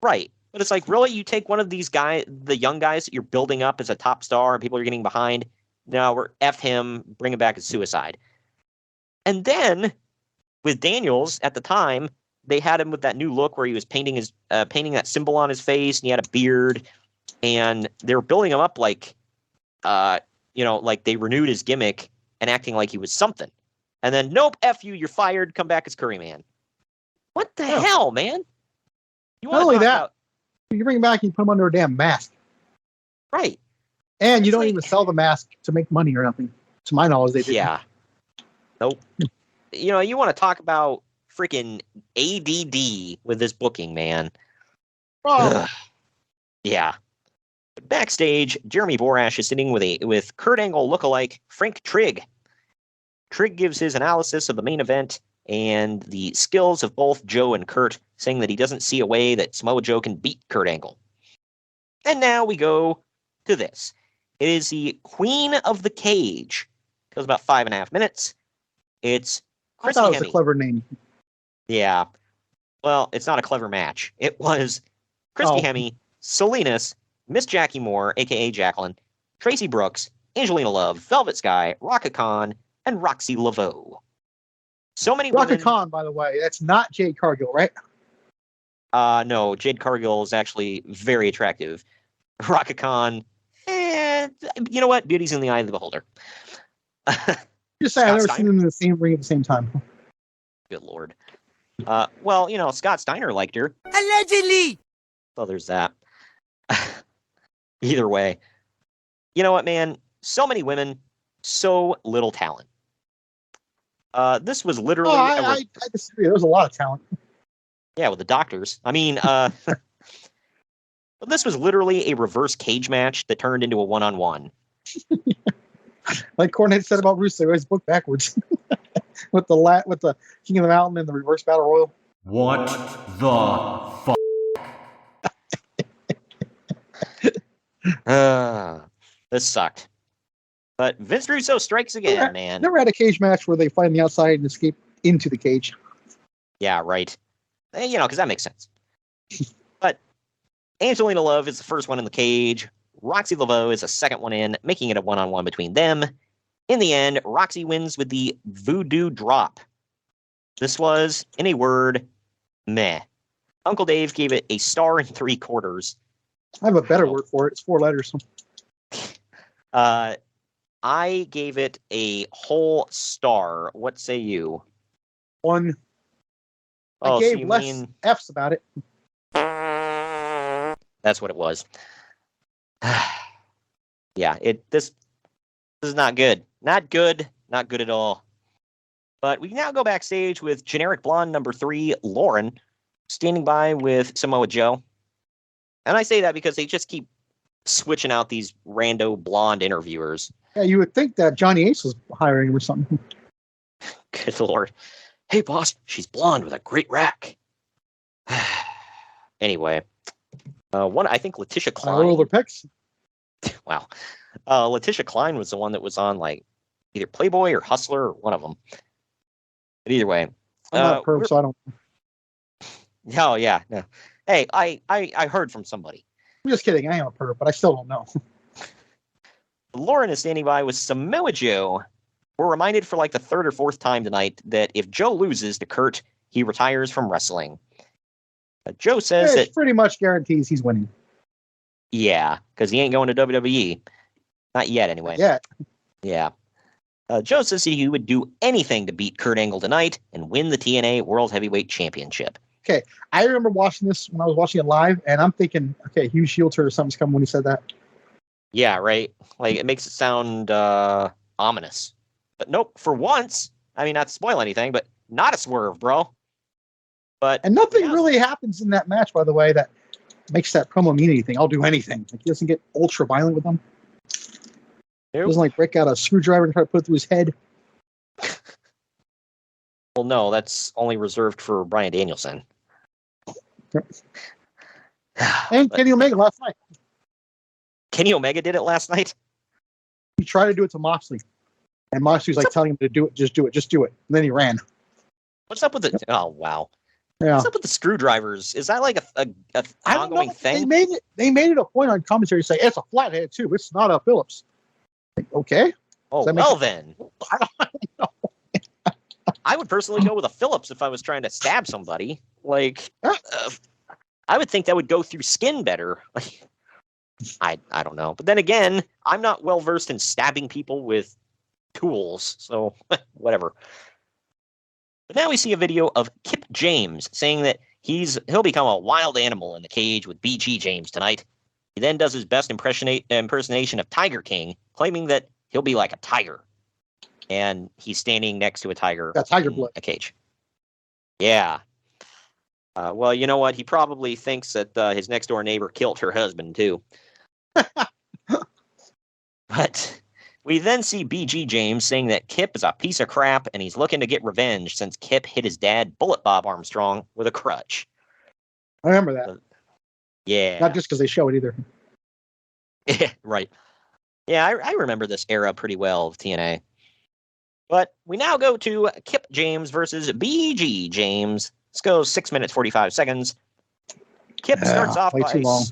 Right. But it's like, really? You take one of these guys, the young guys that you're building up as a top star and people are getting behind. No, we're F him, bring him back as Suicide. And then with Daniels at the time, they had him with that new look where he was painting that symbol on his face and he had a beard, and they were building him up like they renewed his gimmick and acting like he was something. And then, nope, F you, you're fired, come back as Curryman. What the hell, man? Not only that, you bring him back and you put him under a damn mask. Right. And you don't even sell the mask to make money or nothing. To my knowledge, they didn't. Yeah. Nope. You want to talk about freaking ADD with this booking, man. Oh. Yeah. Backstage, Jeremy Borash is sitting with Kurt Angle lookalike Frank Trigg. Trigg gives his analysis of the main event and the skills of both Joe and Kurt, saying that he doesn't see a way that Samoa Joe can beat Kurt Angle. And now we go to this. It is the Queen of the Cage. Goes about 5.5 minutes. It's I Chrissy thought it was Hemme. a clever name. Yeah. Well, it's not a clever match. It was Christy Hemme, Salinas, Miss Jackie Moore, a.k.a. Jacqueline, Tracy Brooks, Angelina Love, Velvet Sky, Raka Khan, and Roxy Laveau. So many Raka women. Khan, by the way, that's not Jade Cargill, right? No, Jade Cargill is actually very attractive. Raka Khan, you know what? Beauty's in the eye of the beholder. Just saying, I've never seen them in the same ring at the same time. Good Lord. Well, you know, Scott Steiner liked her. Allegedly! So there's that. Either way. You know what, man? So many women, so little talent. This was literally... I disagree. There was a lot of talent. Yeah, with the doctors. I mean, this was literally a reverse cage match that turned into a one-on-one. Like Cornette said about Russo, he always booked backwards. with the King of the Mountain and the reverse battle royal. What the fuck? This sucked. But Vince Russo strikes again, man. Never had a cage match where they fight on the outside and escape into the cage. Yeah, right. You know, because that makes sense. But Angelina Love is the first one in the cage. Roxy Laveau is the second one in, making it a one-on-one between them. In the end, Roxy wins with the voodoo drop. This was, in a word, meh. Uncle Dave gave it a 1 3/4. I have a better word for it. It's 4 letters. I gave it a whole star. What say you? 1. I gave less F's about it. That's what it was. Yeah, this is not good. Not good. Not good at all. But we now go backstage with generic blonde number 3, Lauren, standing by with Samoa Joe. And I say that because they just keep switching out these rando blonde interviewers. Yeah, you would think that Johnny Ace was hiring him or something. Good Lord. Hey, boss, she's blonde with a great rack. Anyway, I think Letitia Klein. Roll their picks. Wow. Letitia Klein was the one that was on like either Playboy or Hustler or one of them. But either way. I'm not a perv, so I don't. Oh, yeah. No. Hey, I heard from somebody. I'm just kidding. I am a perv, but I still don't know. Lauren is standing by with Samoa Joe. We're reminded for like the 3rd or 4th time tonight that if Joe loses to Kurt, he retires from wrestling. Joe says that pretty much guarantees he's winning. Yeah, because he ain't going to WWE. Not yet, anyway. Yeah. Joe says he would do anything to beat Kurt Angle tonight and win the TNA World Heavyweight Championship. Okay, I remember watching this when I was watching it live, and I'm thinking, okay, huge shield turn or something's coming when he said that. Yeah, right. Like, it makes it sound ominous. But nope, for once, I mean, not to spoil anything, but not a swerve, bro. And nothing really happens in that match, by the way, that makes that promo mean anything. I'll do anything. Like, he doesn't get ultra violent with them. Nope. He doesn't like break out a screwdriver and try to put it through his head. Well, no, that's only reserved for Bryan Danielson. And Kenny Omega last night. Kenny Omega did it last night? He tried to do it to Moxley. And Moxley was like telling him to do it, just do it. And then he ran. What's up with it? Oh, wow. Yeah. What's up with the screwdrivers? Is that like a ongoing thing? They made it a point on commentary to say it's a flathead too. It's not a Phillips. Like, okay. Oh, well then. I don't know. I would personally go with a Phillips if I was trying to stab somebody. Like, I would think that would go through skin better. I don't know. But then again, I'm not well versed in stabbing people with tools, so whatever. But now we see a video of Kip James saying that he'll become a wild animal in the cage with BG James tonight. He then does his best impersonation of Tiger King, claiming that he'll be like a tiger. And he's standing next to a tiger in a cage. Yeah. Well, you know what? He probably thinks that his next door neighbor killed her husband, too. But we then see BG James saying that Kip is a piece of crap and he's looking to get revenge since Kip hit his dad, Bullet Bob Armstrong, with a crutch. I remember that. Yeah. Not just because they show it either. Right. Yeah, I remember this era pretty well of TNA. But we now go to Kip James versus BG James. This goes 6 minutes 45 seconds. Kip starts off way too long.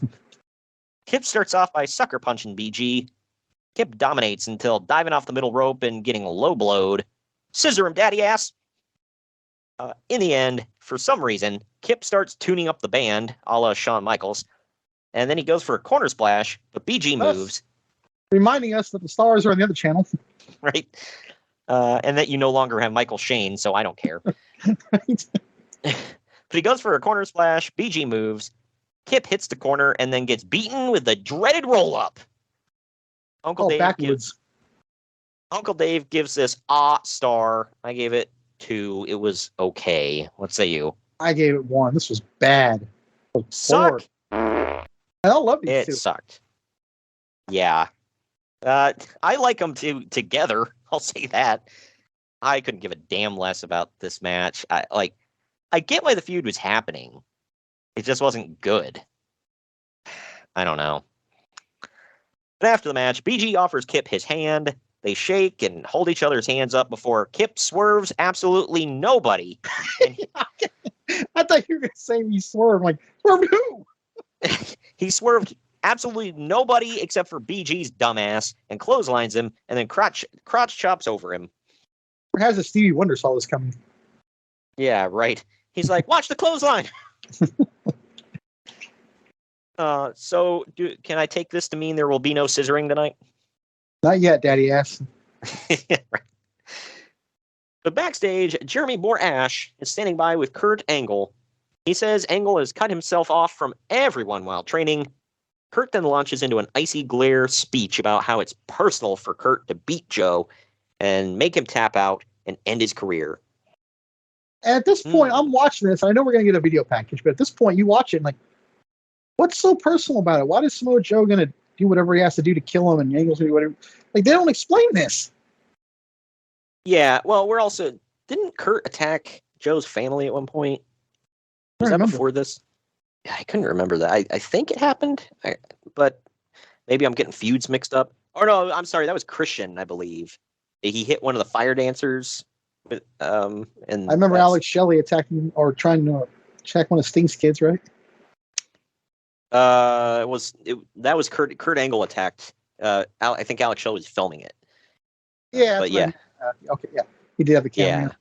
Kip starts off by sucker punching BG. Kip dominates until diving off the middle rope and getting low blowed. Scissor him, daddy ass. In the end, for some reason, Kip starts tuning up the band, a la Shawn Michaels, and then he goes for a corner splash, but BG moves. Reminding us that the stars are on the other channel. Right. And that you no longer have Michael Shane, so I don't care. Right. But he goes for a corner splash, BG moves, Kip hits the corner, and then gets beaten with the dreaded roll-up. Uncle Dave gives this star. I gave it 2. It was okay. What say you? I gave it 1. This was bad. It was Sucked. I love these two. It sucked. Yeah. I like them together. I'll say that. I couldn't give a damn less about this match. I get why the feud was happening. It just wasn't good. I don't know. But after the match, BG offers Kip his hand. They shake and hold each other's hands up before Kip swerves absolutely nobody. And I thought you were going to say he swerved. I'm like, swerved who? He swerved absolutely nobody except for BG's dumbass and clotheslines him and then crotch chops over him. Or has a Stevie Wonder saw this coming? Yeah, right. He's like, watch the clothesline. So can I take this to mean there will be no scissoring tonight? Not yet, daddy ass. Right. But backstage, Jeremy Moore-Ash is standing by with Kurt Angle. He says Angle has cut himself off from everyone while training. Kurt then launches into an icy glare speech about how it's personal for Kurt to beat Joe and make him tap out and end his career. At this point, I'm watching this. I know we're going to get a video package, but at this point, you watch it and like, what's so personal about it? Why is Samoa Joe going to do whatever he has to do to kill him and Angle's going to do whatever? Like, they don't explain this. Yeah, well, didn't Kurt attack Joe's family at one point? Was that before this? Yeah, I couldn't remember that. I think it happened, but maybe I'm getting feuds mixed up. Or no, I'm sorry, that was Christian, I believe. He hit one of the fire dancers. And I remember Alex Shelley attacking or trying to attack one of Sting's kids, right? That was Kurt Angle attacked. I think Alex Shelley was filming it. Yeah, but yeah. Okay, yeah, he did have the camera.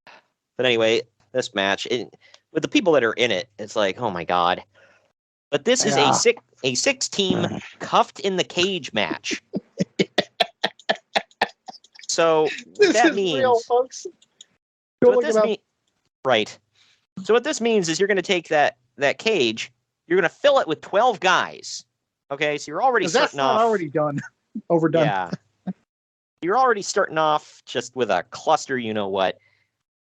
Yeah. But anyway, this match with the people that are in it, it's like, oh my god. But this is a 6-team cuffed in the cage match. So that means real, folks. Right. So what this means is you're going to take that cage, you're going to fill it with 12 guys. Okay, so you're already starting off. That's already done, overdone. Yeah. You're already starting off just with a cluster, you know what.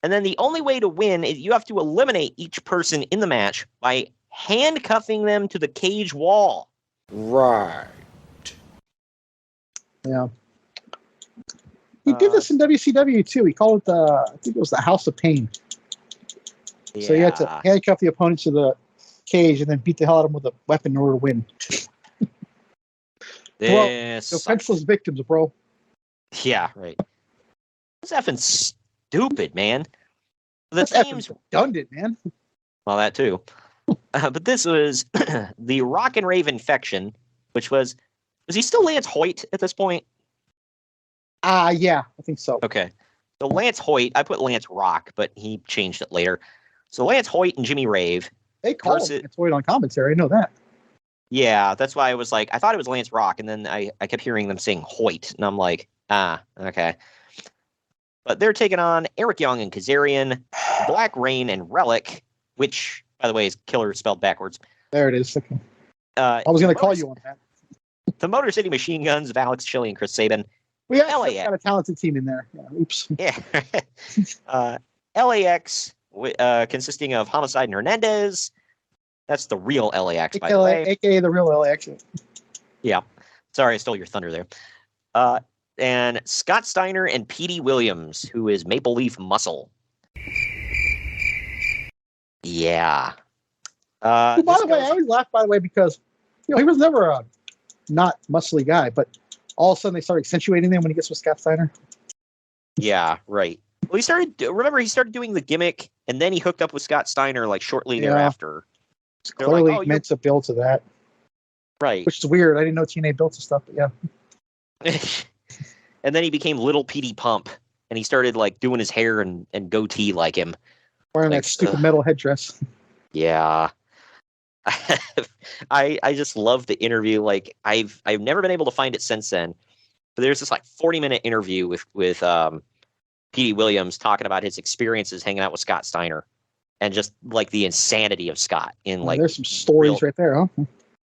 And then the only way to win is you have to eliminate each person in the match by handcuffing them to the cage wall. Right. Yeah. He did this in WCW too. He called it I think it was the House of Pain. Yeah. So you had to handcuff the opponent to the cage and then beat the hell out of him with a weapon in order to win. Defenseless victims, bro. Yeah, right. It's effing stupid, man. The team's redundant, man. Well, that too. But this was the Rock and Rave Infection, which was he still Lance Hoyt at this point? Yeah, I think so. Okay. So Lance Hoyt, I put Lance Rock, but he changed it later. So Lance Hoyt and Jimmy Rave. They call him Lance Hoyt on commentary. I know that. Yeah, that's why I was like, I thought it was Lance Rock, and then I kept hearing them saying Hoyt, and I'm like, okay. But they're taking on Eric Young and Kazarian, Black Rain and Relic, which, by the way, is killer spelled backwards. There it is. I was going to call you on that. The Motor City Machine Guns of Alex Shelley and Chris Sabin. We actually got a talented team in there. Yeah, oops. Yeah. LAX, consisting of Homicide and Hernandez. That's the real LAX, by the way. AKA the real LAX. Yeah. Sorry, I stole your thunder there. And Scott Steiner and Petey Williams, who is Maple Leaf Muscle. Yeah. By the way, I always laugh, because he was never a not muscly guy, but all of a sudden they start accentuating them when he gets with Scott Steiner. Yeah, right. Well, he started doing the gimmick, and then he hooked up with Scott Steiner like shortly thereafter. It's clearly like, meant to build to that. Right. Which is weird. I didn't know TNA built to stuff, but yeah. And then he became Little Petey Pump, and he started like doing his hair and goatee like him. Wearing that stupid metal headdress. Yeah. I just love the interview. Like I've never been able to find it since then. But there's this like 40-minute interview with Petey Williams talking about his experiences hanging out with Scott Steiner and just like the insanity of Scott in like there's some stories right there, huh?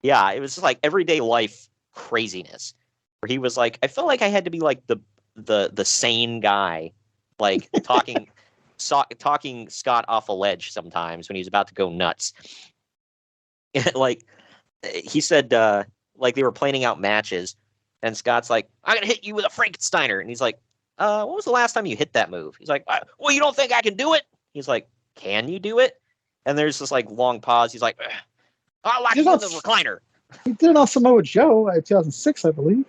Yeah, it was just like everyday life craziness. Where he was like, I felt like I had to be like the sane guy, like talking Scott off a ledge sometimes when he was about to go nuts. Like he said, like they were planning out matches, and Scott's like, "I'm gonna hit you with a Frankensteiner," and he's like, "What was the last time you hit that move?" He's like, "Well, you don't think I can do it?" He's like, "Can you do it?" And there's this like long pause. He's like, "I'll lock you in the recliner." He did it on Samoa Joe in 2006, I believe.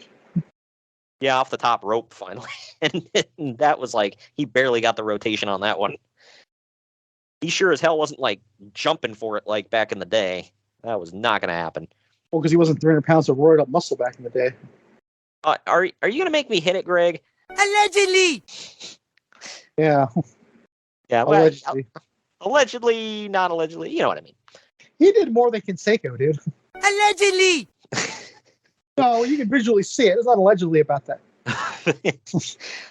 Yeah, off the top rope finally, and that was like he barely got the rotation on that one. He sure as hell wasn't like jumping for it like back in the day. That was not going to happen. Well, because he wasn't 300 pounds of roided up muscle back in the day. Are you going to make me hit it, Greg? Allegedly. Yeah. Yeah. Well, allegedly, not allegedly. You know what I mean. He did more than Canseco, dude. Allegedly. No, you can visually see it. It's not allegedly about that.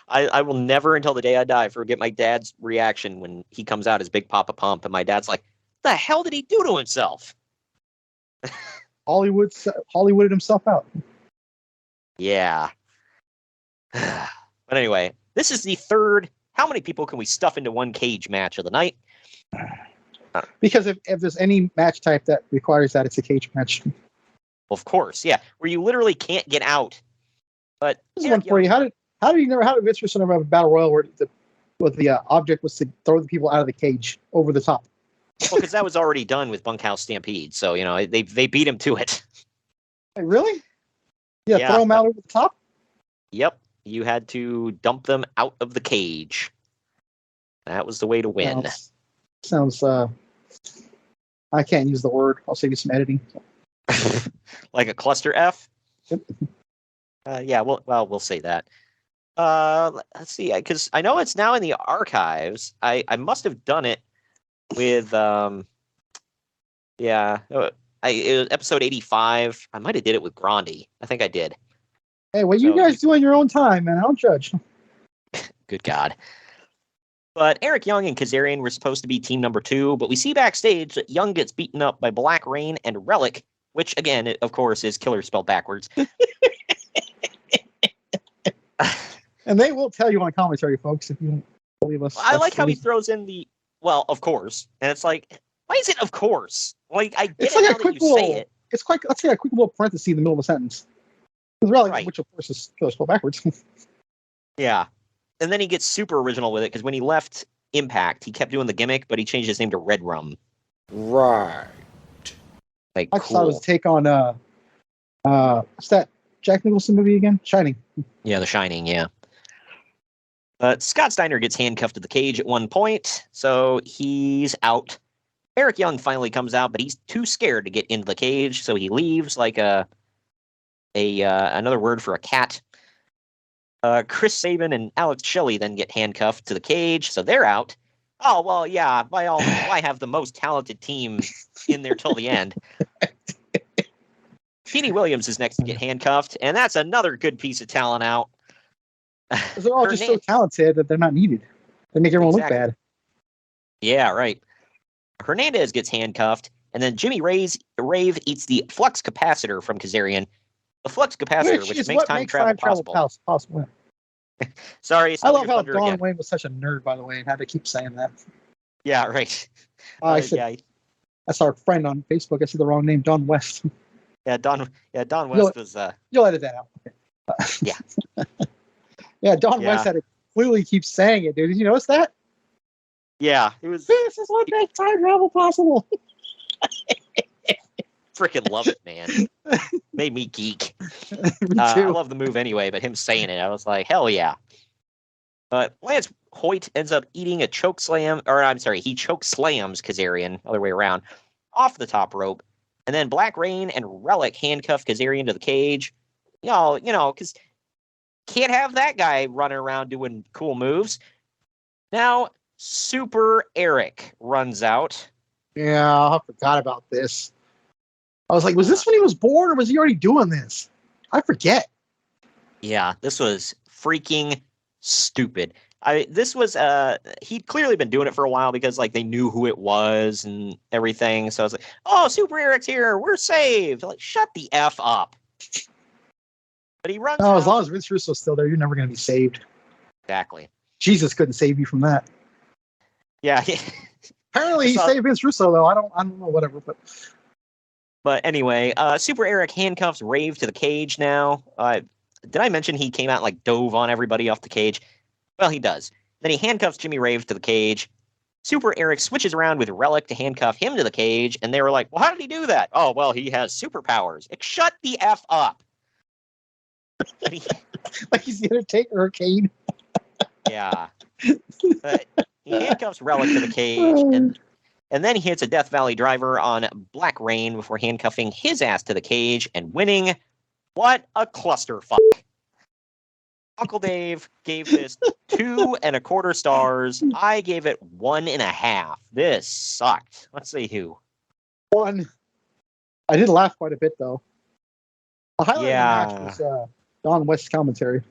I will never, until the day I die, forget my dad's reaction when he comes out as Big Papa Pump, and my dad's like, "The hell did he do to himself?" Hollywooded himself out. Yeah. But anyway, this is the third. How many people can we stuff into one cage match of the night? Because if there's any match type that requires that, it's a cage match. Of course, yeah, where you literally can't get out. But this is one for you. How did Vince Russo never have a battle royal where the object was to throw the people out of the cage over the top? Well, because that was already done with Bunkhouse Stampede, so you know they beat him to it. Hey, really? Yeah, throw them out over the top. Yep, you had to dump them out of the cage. That was the way to win. Sounds. I can't use the word. I'll save you some editing. Like a cluster F. Yep. Yeah, we'll say that. Let's see, because I know it's now in the archives. I must have done it with it was episode 85. I might have did it with Grandy. I think I did. Hey, what you guys do on your own time, man? I don't judge. Good God. But Eric Young and Kazarian were supposed to be team number 2, but we see backstage that Young gets beaten up by Black Rain and Relic, which, again, of course, is killer spelled backwards. And they will tell you on commentary, folks, if you don't believe us. I like how he throws in the, well, of course. And it's like, why is it of course? Like, I get it now that you say it. It's quite, let's say a quick little parenthesis in the middle of a sentence. Right. Which, of course, is killer spelled backwards. Yeah. And then he gets super original with it, because when he left Impact, he kept doing the gimmick, but he changed his name to Red Rum. Right. Like, I thought it was a take on, what's that Jack Nicholson movie again? Shining. Yeah, The Shining, yeah. Scott Steiner gets handcuffed to the cage at one point, so he's out. Eric Young finally comes out, but he's too scared to get into the cage, so he leaves like another word for a cat. Chris Sabin and Alex Shelley then get handcuffed to the cage, so they're out. Oh, well, yeah, by all means, why have the most talented team in there till the end? Petey Williams is next to get handcuffed, and that's another good piece of talent out. They're all just so talented that they're not needed. They make everyone look bad. Yeah, right. Hernandez gets handcuffed, and then Jimmy Rave eats the flux capacitor from Kazarian. The flux capacitor, which makes time travel possible. Sorry. I love how Don Wayne was such a nerd, by the way, and had to keep saying that. Yeah, right. I said, that's our friend on Facebook. I said the wrong name, Don West. Yeah, Don West was... You'll edit that out. Yeah. Yeah, Don West had to clearly keep saying it, dude. Did you notice that? Yeah, it was... This is what makes time travel possible. freaking love it, man. Made me geek. Me I too. love the move anyway, but him saying it, I was like, hell yeah. Lance Hoyt ends up eating a choke slam, or I'm sorry, he choke slams Kazarian, other way around, off the top rope. And then Black Rain and Relic handcuff Kazarian to the cage. Because can't have that guy running around doing cool moves. Now, Super Eric runs out. Yeah, I forgot about this. I was like, was this when he was born, or was he already doing this? I forget. Yeah, this was freaking stupid. He'd clearly been doing it for a while because like they knew who it was and everything. So I was like, oh, Super Eric's here. We're saved. Like, shut the F up. But he runs out. As long as Vince Russo's still there, you're never going to be saved. Exactly. Jesus couldn't save you from that. Yeah. Apparently he saved Vince Russo though. I don't know, whatever, But anyway, Super Eric handcuffs Rave to the cage now. Did I mention he came out and like dove on everybody off the cage? Well, he does. Then he handcuffs Jimmy Rave to the cage. Super Eric switches around with Relic to handcuff him to the cage, and they were like, well, how did he do that? Oh, well, he has superpowers. Shut the F up. Like he's the Undertaker or Kane. Yeah. He handcuffs Relic to the cage, and then he hits a Death Valley driver on Black Rain before handcuffing his ass to the cage and winning. What a clusterfuck. Uncle Dave gave this 2.25 stars. I gave it 1.5. This sucked. Let's see who. 1. I did laugh quite a bit, though. The highlight of the match was Don West's commentary.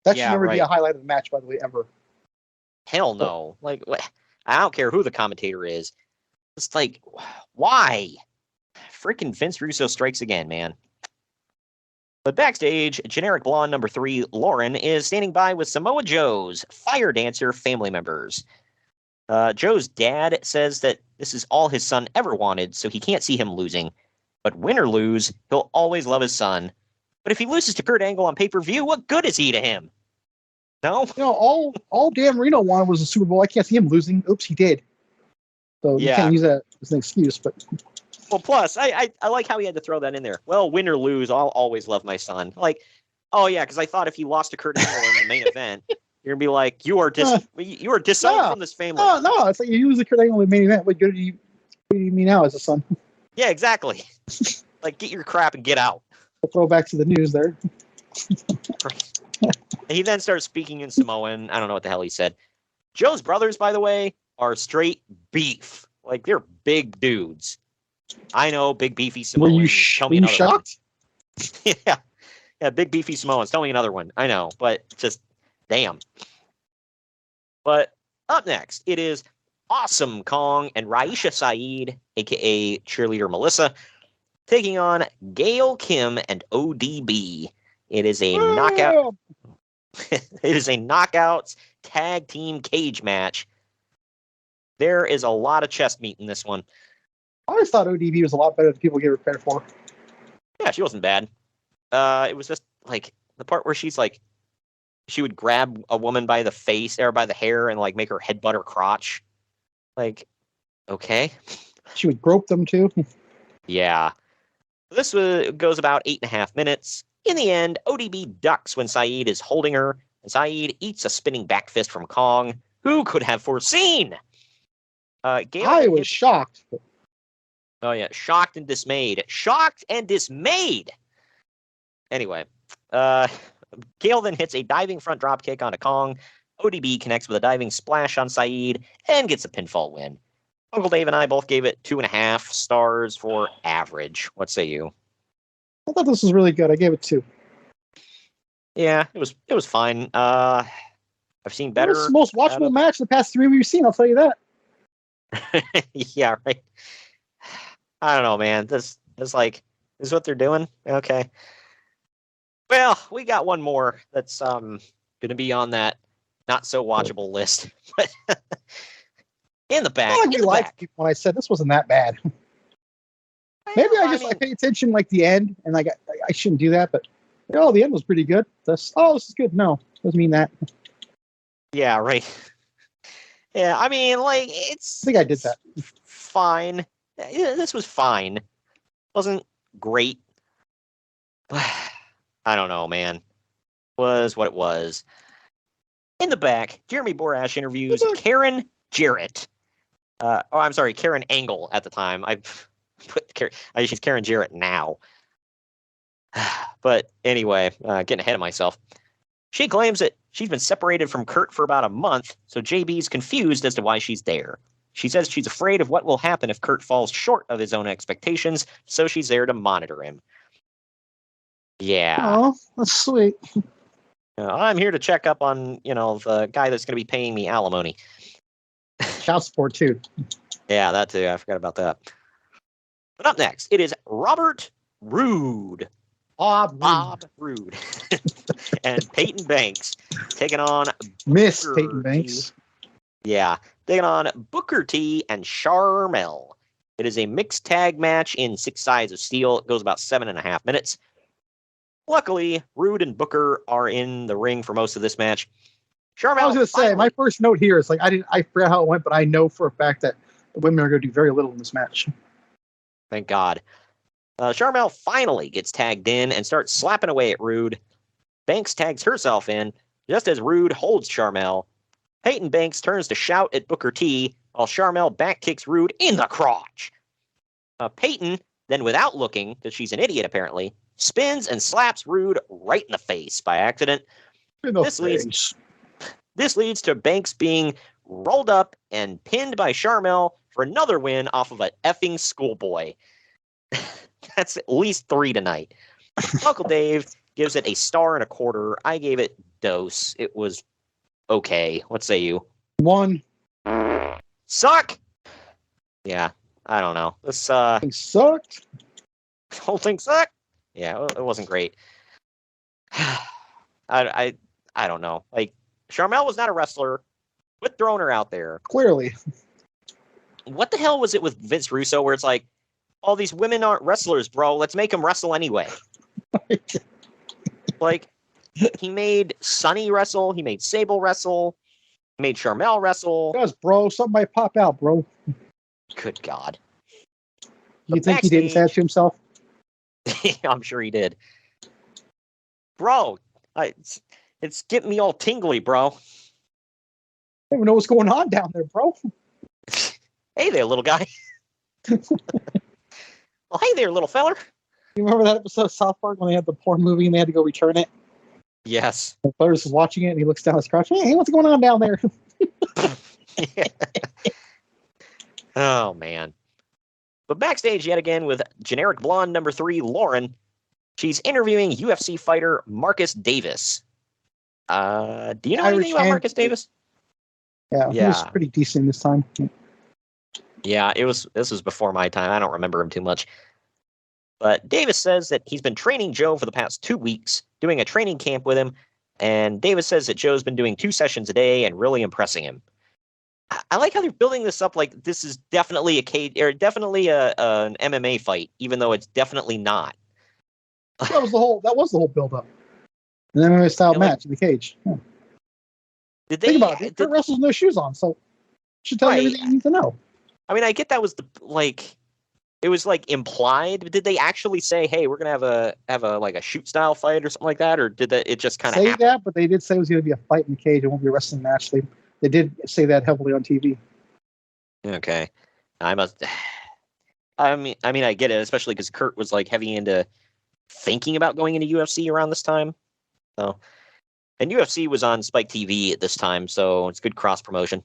That should never be a highlight of the match, by the way, ever. Hell no. Like, I don't care who the commentator is. It's like, why? Freaking Vince Russo strikes again, man. But backstage, generic blonde number 3, Lauren, is standing by with Samoa Joe's fire dancer family members. Joe's dad says that this is all his son ever wanted, so he can't see him losing. But win or lose, he'll always love his son. But if he loses to Kurt Angle on pay-per-view, what good is he to him? No? All Dan Marino wanted was a Super Bowl. I can't see him losing. Oops, he did. So you can't use that as an excuse, but... Well, plus, I like how he had to throw that in there. Well, win or lose, I'll always love my son. Like, oh yeah, because I thought if he lost to Kurt Angle in the main event, you're gonna be like, you are disowned from this family. No, it's like you lose the Kurt Angle in the main event. What do you mean now as a son? Yeah, exactly. Like, get your crap and get out. We'll throw back to the news there. And he then starts speaking in Samoan. I don't know what the hell he said. Joe's brothers, by the way, are straight beef. Like, they're big dudes. I know, big beefy Samoans. Were you shocked? Yeah, big beefy Samoans. Tell me another one. I know, but just damn. But up next, it is Awesome Kong and Raisha Saeed, aka Cheerleader Melissa, taking on Gail Kim and ODB. It is a knockout. It is a knockouts tag team cage match. There is a lot of chest meat in this one. I always thought ODB was a lot better than people give her credit for. Yeah, she wasn't bad. It was just like the part where she's like, she would grab a woman by the face or by the hair and like make her headbutt her crotch. Like, okay. She would grope them too. Yeah. This goes about 8.5 minutes. In the end, ODB ducks when Saeed is holding her, and Saeed eats a spinning back fist from Kong. Who could have foreseen? Gail I was shocked. Oh, yeah. Shocked and dismayed. Shocked and dismayed! Anyway, Gail then hits a diving front drop kick onto Kong. ODB connects with a diving splash on Saeed and gets a pinfall win. Uncle Dave and I both gave it 2.5 stars for average. What say you? I thought this was really good. I gave it 2. Yeah, it was fine. I've seen better. It's the most watchable match the past 3 we've seen, I'll tell you that. Yeah, right. I don't know, man. This is what they're doing. Okay. Well, we got one more that's going to be on that not so watchable list. But in the back. I liked it when I said this wasn't that bad. Maybe I pay attention like the end, and like I shouldn't do that, but the end was pretty good. This is good. No, doesn't mean that. Yeah, right. Yeah, I mean, like I think I did that. Fine. This was fine. Wasn't great. I don't know, man. Was what it was. In the back, Jeremy Borash interviews Karen Jarrett. I'm sorry, Karen Angle at the time. She's Karen Jarrett now. But anyway, getting ahead of myself. She claims that she's been separated from Kurt for about a month, so JB's confused as to why she's there. She says she's afraid of what will happen if Kurt falls short of his own expectations, so she's there to monitor him. Yeah. Oh, that's sweet. I'm here to check up on, the guy that's going to be paying me alimony. Child support, too. Yeah, that too. I forgot about that. But up next, it is Robert Roode. Bob Roode. And Peyton Banks taking on Miss Booker Peyton Banks. Yeah, taking on Booker T and Sharmell. It is a mixed tag match in 6 sides of steel. It goes about 7.5 minutes. Luckily, Roode and Booker are in the ring for most of this match. Sharmell, I was going to say, my first note here is I forgot how it went, but I know for a fact that the women are going to do very little in this match. Thank God. Sharmell finally gets tagged in and starts slapping away at Roode. Banks tags herself in just as Roode holds Sharmell. Peyton Banks turns to shout at Booker T while Sharmell backkicks Roode in the crotch. Peyton, then without looking, because she's an idiot apparently, spins and slaps Roode right in the face by accident. This leads to Banks being rolled up and pinned by Sharmell for another win off of an effing schoolboy. That's at least 3 tonight. Uncle Dave gives it a 1.25 stars. I gave it dose. It was okay. What say you? 1. Suck! Yeah, I don't know. This sucked. The whole thing sucked? Yeah, it wasn't great. I don't know. Like, Sharmell was not a wrestler. Quit throwing her out there. Clearly. What the hell was it with Vince Russo where it's like, all these women aren't wrestlers, bro. Let's make them wrestle anyway. Like, he made Sunny wrestle. He made Sable wrestle. He made Sharmell wrestle. It does, bro. Something might pop out, bro. Good God. You think he didn't say that to himself? I'm sure he did. Bro, it's getting me all tingly, bro. I don't even know what's going on down there, bro. Hey there, little guy. Well, hey there, little feller. You remember that episode of South Park when they had the porn movie and they had to go return it? Yes. The feller's watching it and he looks down his crotch. Hey, what's going on down there? Oh, man. But backstage yet again with generic blonde number 3, Lauren. She's interviewing UFC fighter Marcus Davis. Do you know anything about Marcus Davis? Yeah, he was pretty decent this time. Yeah, this was before my time. I don't remember him too much. But Davis says that he's been training Joe for the past 2 weeks, doing a training camp with him, and Davis says that Joe's been doing 2 sessions a day and really impressing him. I like how they're building this up like this is definitely definitely an MMA fight, even though it's definitely not. That was the whole build up. An MMA style match in the cage. Yeah. Think about it. Kurt wrestles no shoes on, so should tell you everything you need to know. I mean, I get that was it was implied. Did they actually say, "Hey, we're gonna have a like a shoot style fight or something like that," or did it just kind of say that? But they did say it was going to be a fight in the cage. It won't be a wrestling match. They did say that heavily on TV. Okay, I mean, I get it, especially because Kurt was heavy into thinking about going into UFC around this time. So, and UFC was on Spike TV at this time, so it's good cross promotion.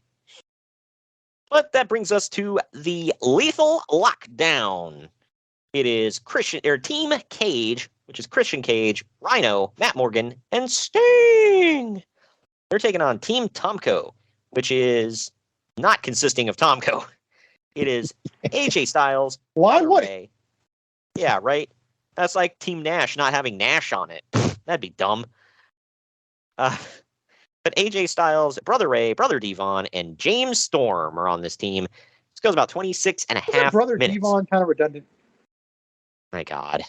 But that brings us to the Lethal Lockdown. It is Team Cage, which is Christian Cage, Rhino, Matt Morgan, and Sting. They're taking on Team Tomko, which is not consisting of Tomko. It is AJ Styles. Why would it? Yeah, right. That's like Team Nash not having Nash on it. That'd be dumb. But AJ Styles, Brother Ray, Brother Devon, and James Storm are on this team. This goes about 26 and a half Brother minutes. Devon kind of redundant. My God.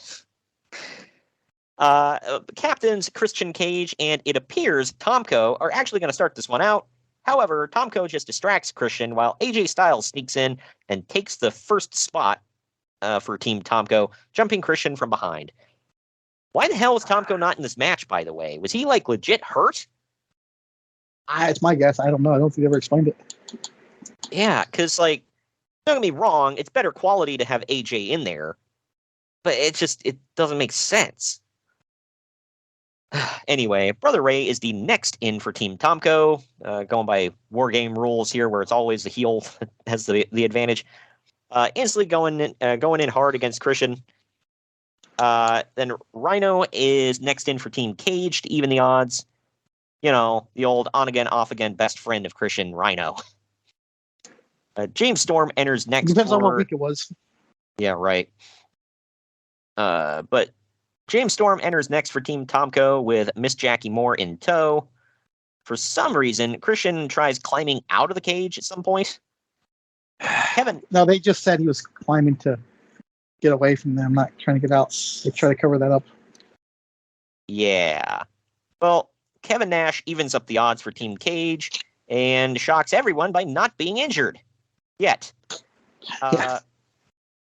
Captains Christian Cage and it appears Tomko are actually going to start this one out. However, Tomko just distracts Christian while AJ Styles sneaks in and takes the first spot. for Team Tomko, jumping Christian from behind. Why the hell is Tomko not in this match, by the way? Was he, like, legit hurt? It's my guess. I don't know. I don't think they ever explained it. Yeah, because, like, don't get me wrong, it's better quality to have AJ in there, but it doesn't make sense. Anyway, Brother Ray is the next in for Team Tomko, going by War Game rules here, where it's always the heel that has the advantage. Instantly going in hard against Christian. Then Rhino is next in for Team Cage to even the odds. You know, the old on-again, off-again best friend of Christian, Rhino. James Storm enters next. Depends on what week it was. Yeah, right. But James Storm enters next for Team Tomko with Miss Jackie Moore in tow. For some reason, Christian tries climbing out of the cage at some point. Kevin. No, they just said he was climbing to get away from them, not trying to get out. They try to cover that up. Yeah. Well, Kevin Nash evens up the odds for Team Cage and shocks everyone by not being injured. Yet. Yeah.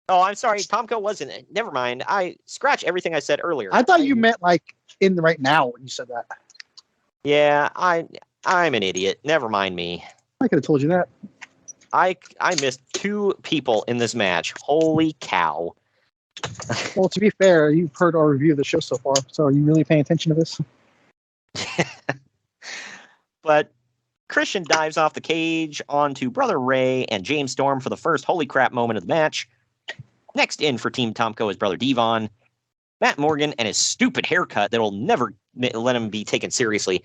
Oh, I'm sorry. Tomko wasn't. Never mind. I scratch everything I said earlier. I thought you meant like in the right now when you said that. Yeah, I'm an idiot. Never mind me. I could have told you that. I missed 2 people in this match. Holy cow. Well, to be fair, you've heard our review of the show so far, so are you really paying attention to this? But Christian dives off the cage onto Brother Ray and James Storm for the first holy crap moment of the match. Next in for Team Tomko is Brother Devon. Matt Morgan and his stupid haircut that will never let him be taken seriously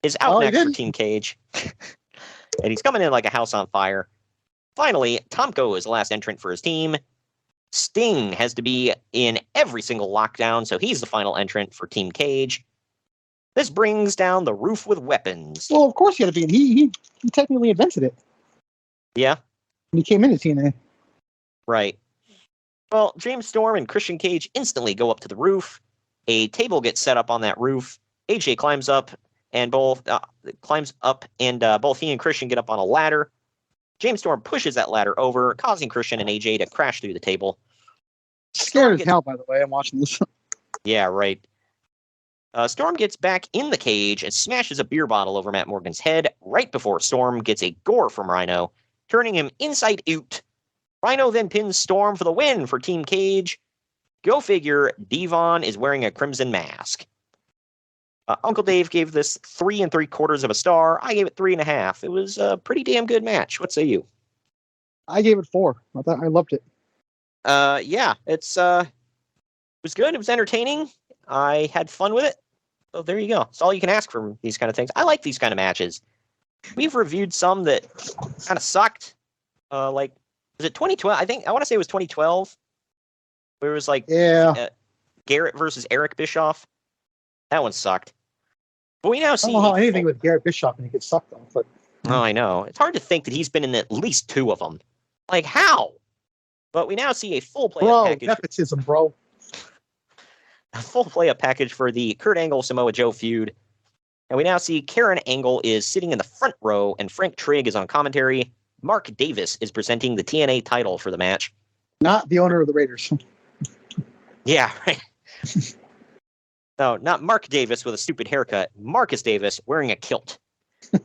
is out next for Team Cage. And he's coming in like a house on fire. Finally, Tomko is the last entrant for his team. Sting has to be in every single lockdown, so he's the final entrant for Team Cage. This brings down the roof with weapons. Well, of course he had to be in. He technically invented it. Yeah? When he came into TNA. Right. Well, James Storm and Christian Cage instantly go up to the roof. A table gets set up on that roof. AJ climbs up, and both both he and Christian get up on a ladder. James Storm pushes that ladder over, causing Christian and AJ to crash through the table. Scared as hell, by the way. I'm watching this. Yeah, right. Storm gets back in the cage and smashes a beer bottle over Matt Morgan's head right before Storm gets a gore from Rhino, turning him inside out. Rhino then pins Storm for the win for Team Cage. Go figure, Devon is wearing a crimson mask. Uncle Dave gave this 3 3/4 of a star. I gave it 3.5. It was a pretty damn good match. What say you? I gave it 4. I loved it. Yeah, it was good. It was entertaining. I had fun with it. So there you go. It's all you can ask from these kind of things. I like these kind of matches. We've reviewed some that kind of sucked. Like, was it 2012? I want to say it was 2012. Where it was like Garrett versus Eric Bischoff. That one sucked. But we now see. I don't know how anything with Garrett Bischoff and he gets sucked off, but. Oh, I know. It's hard to think that he's been in at least 2 of them. Like, how? But we now see a full play-up package. Nepotism, bro. A full play-up package for the Kurt Angle Samoa Joe feud. And we now see Karen Angle is sitting in the front row, and Frank Trigg is on commentary. Mark Davis is presenting the TNA title for the match. Not the owner of the Raiders. Yeah, right. No, not Mark Davis with a stupid haircut. Marcus Davis wearing a kilt. But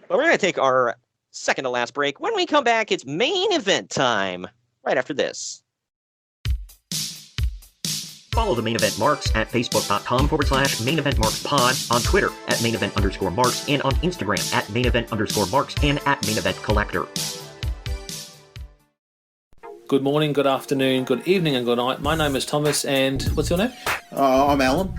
we're going to take our second to last break. When we come back, it's main event time. Right after this. Follow the Main Event Marks at facebook.com/Main Event Marks Pod, on Twitter at Main Event _Marks, and on Instagram at Main Event _Marks and at Main Event Collector. Good morning, good afternoon, good evening, and good night. My name is Thomas, and what's your name? I'm Alan.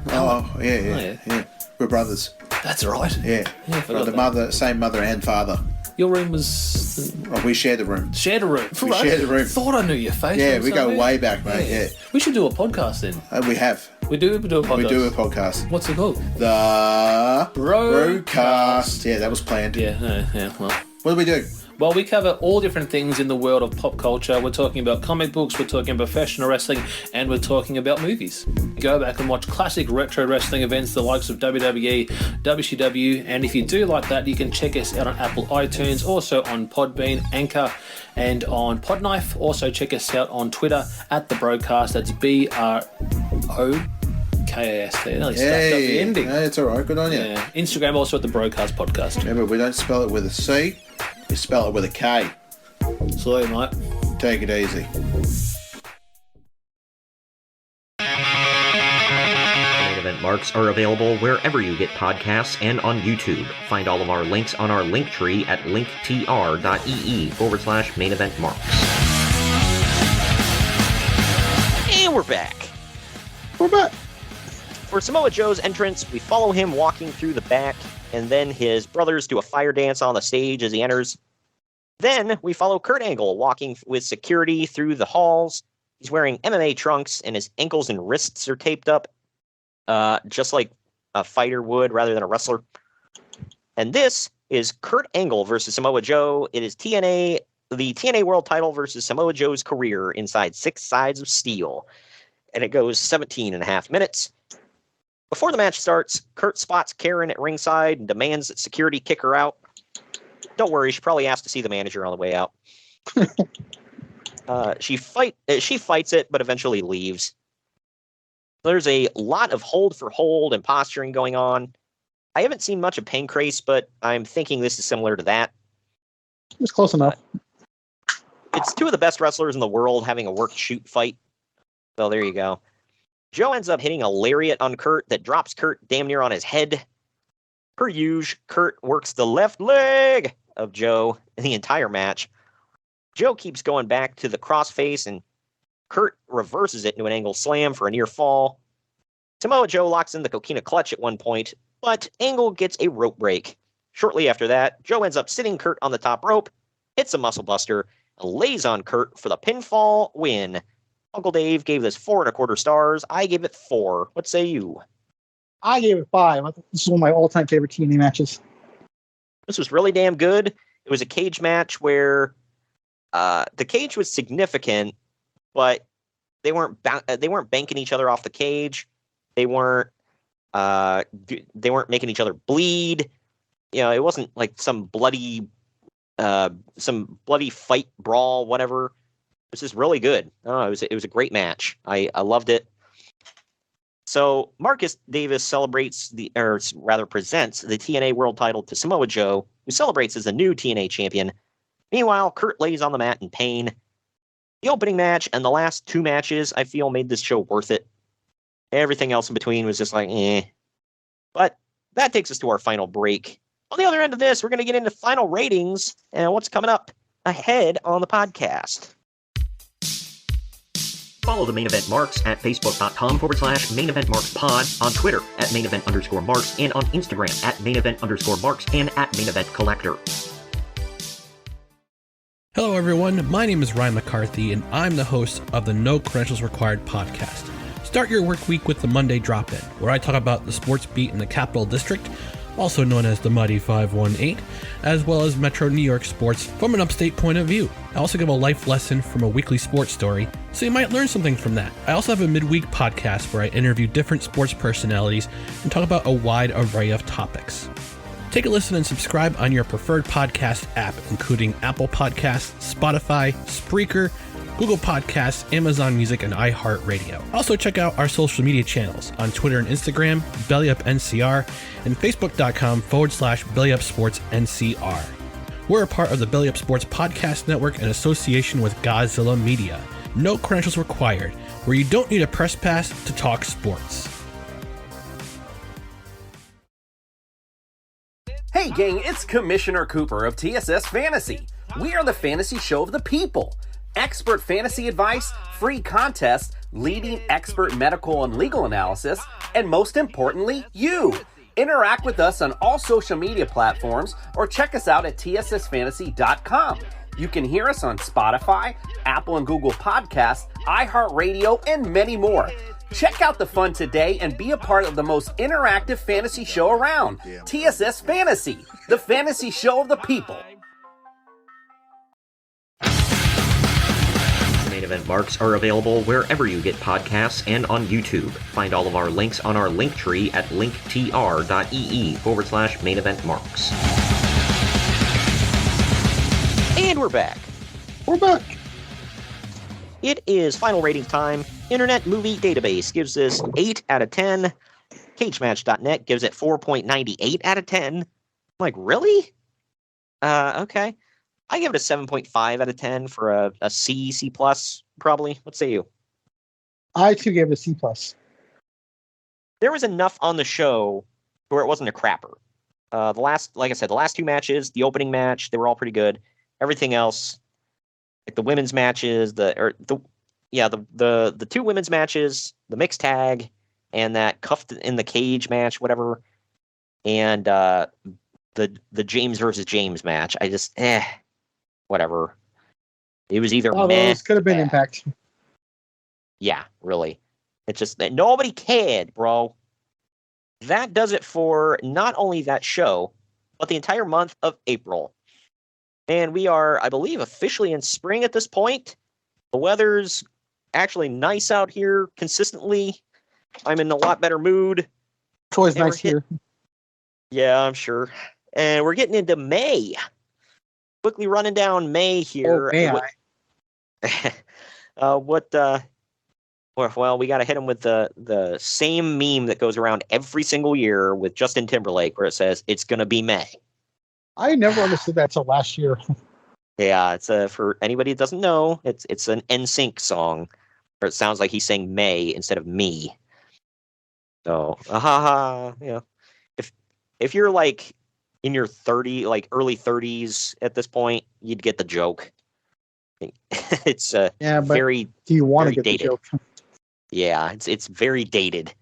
Yeah. We're brothers. That's right. Yeah. Same mother and father. Your room was... we shared the room. Shared a room? We shared the room. Thought I knew your face. Yeah, we go way back, mate. Yeah. We should do a podcast then. We have. We do a podcast? We do a podcast. What's it called? The Broadcast. Yeah, that was planned. Yeah, well. What do we do? Well, we cover all different things in the world of pop culture. We're talking about comic books, we're talking about professional wrestling, and we're talking about movies. Go back and watch classic retro wrestling events, the likes of WWE, WCW, and if you do like that, you can check us out on Apple iTunes, also on Podbean, Anchor, and on Podknife. Also check us out on Twitter at The Broadcast. That's BROKAST. There, nearly stuffed up the ending. Hey, it's all right. Good on you. Yeah. Instagram also at The Broadcast Podcast. Remember, we don't spell it with a C. We spell it with a K. Sorry, mate. Take it easy. Main Event Marks are available wherever you get podcasts and on YouTube. Find all of our links on our link tree at linktr.ee/main event marks. And we're back. We're back. For Samoa Joe's entrance, we follow him walking through the back, and then his brothers do a fire dance on the stage as he enters. Then we follow Kurt Angle walking with security through the halls. He's wearing MMA trunks, and his ankles and wrists are taped up, just like a fighter would rather than a wrestler. And this is Kurt Angle versus Samoa Joe. It is the TNA World Title versus Samoa Joe's career inside 6 sides of steel. And it goes 17 and a half minutes. Before the match starts, Kurt spots Karen at ringside and demands that security kick her out. Don't worry, she probably asked to see the manager on the way out. She fights it, but eventually leaves. There's a lot of hold for hold and posturing going on. I haven't seen much of Pancrase, but I'm thinking this is similar to that. It's close enough. It's 2 of the best wrestlers in the world having a work-shoot fight. So there you go. Joe ends up hitting a lariat on Kurt that drops Kurt damn near on his head. Per usual, Kurt works the left leg of Joe in the entire match. Joe keeps going back to the crossface, and Kurt reverses it into an angle slam for a near fall. Samoa Joe locks in the coquina clutch at one point, but Angle gets a rope break. Shortly after that, Joe ends up sitting Kurt on the top rope, hits a muscle buster, and lays on Kurt for the pinfall win. Uncle Dave gave this 4 1/4 stars. I gave it 4. What say you? I gave it 5. This is one of my all-time favorite TNA matches. This was really damn good. It was a cage match where the cage was significant, but they weren't banking each other off the cage. They weren't making each other bleed. You know, it wasn't like some bloody fight brawl, whatever. This is really good. Oh, it was a great match. I loved it. So Marcus Davis presents the TNA World Title to Samoa Joe, who celebrates as the new TNA champion. Meanwhile, Kurt lays on the mat in pain. The opening match and the last 2 matches, I feel, made this show worth it. Everything else in between was just like, eh. But that takes us to our final break. On the other end of this, we're going to get into final ratings and what's coming up ahead on the podcast. Follow the Main Event Marks at facebook.com/Main Event Marks Pod, on Twitter at Main Event _Marks, and on Instagram at Main Event _Marks and at Main Event Collector. Hello, everyone. My name is Ryan McCarthy, and I'm the host of the No Credentials Required podcast. Start your work week with the Monday Drop-In, where I talk about the sports beat in the Capital District, also known as the Muddy 518, as well as Metro New York sports from an upstate point of view. I also give a life lesson from a weekly sports story, so you might learn something from that. I also have a midweek podcast where I interview different sports personalities and talk about a wide array of topics. Take a listen and subscribe on your preferred podcast app, including Apple Podcasts, Spotify, Spreaker, Google Podcasts, Amazon Music, and iHeartRadio. Also check out our social media channels on Twitter and Instagram, BellyUpNCR, and Facebook.com/BellyUpSportsNCR. We're a part of the Belly Up Sports Podcast Network in association with Godzilla Media. No credentials required, where you don't need a press pass to talk sports. Hey gang, it's Commissioner Cooper of TSS Fantasy. We are the fantasy show of the people. Expert fantasy advice, free contests, leading expert medical and legal analysis, and most importantly, you. Interact with us on all social media platforms or check us out at tssfantasy.com. You can hear us on Spotify, Apple and Google Podcasts, iHeartRadio, and many more. Check out the fun today and be a part of the most interactive fantasy show around. TSS Fantasy, the fantasy show of the people. Event Marks are available wherever you get podcasts and on YouTube. Find all of our links on our link tree at linktr.ee/main event marks. And we're back. We're back. It is final rating time. Internet Movie Database gives this 8 out of 10. CageMatch.net gives it 4.98 out of 10. I'm like, really? Okay. I give it a 7.5 out of 10 for a C, C+, probably. What say you? I, too, gave it a C+. There was enough on the show where it wasn't a crapper. Like I said, the last two matches, the opening match, they were all pretty good. Everything else, like the women's matches, the two women's matches, the mixed tag, and that cuffed in the cage match, whatever, and the James versus James match. I just whatever. It was either those could have been Impact. Yeah, really. It's just that nobody cared, bro. That does it for not only that show, but the entire month of April. And we are, I believe, officially in spring at this point. The weather's actually nice out here consistently. I'm in a lot better mood. It's always nice here. Yeah, I'm sure. And we're getting into May. Quickly running down May here. Well, we got to hit him with the same meme that goes around every single year with Justin Timberlake, where it says, it's going to be May. I never understood that till last year. Yeah, it's for anybody that doesn't know, it's an NSYNC song, where it sounds like he's saying May instead of me. So, if you're like in your early 30s at this point, you'd get the joke. It's very. Do you want to get dated. the joke? Yeah, it's very dated.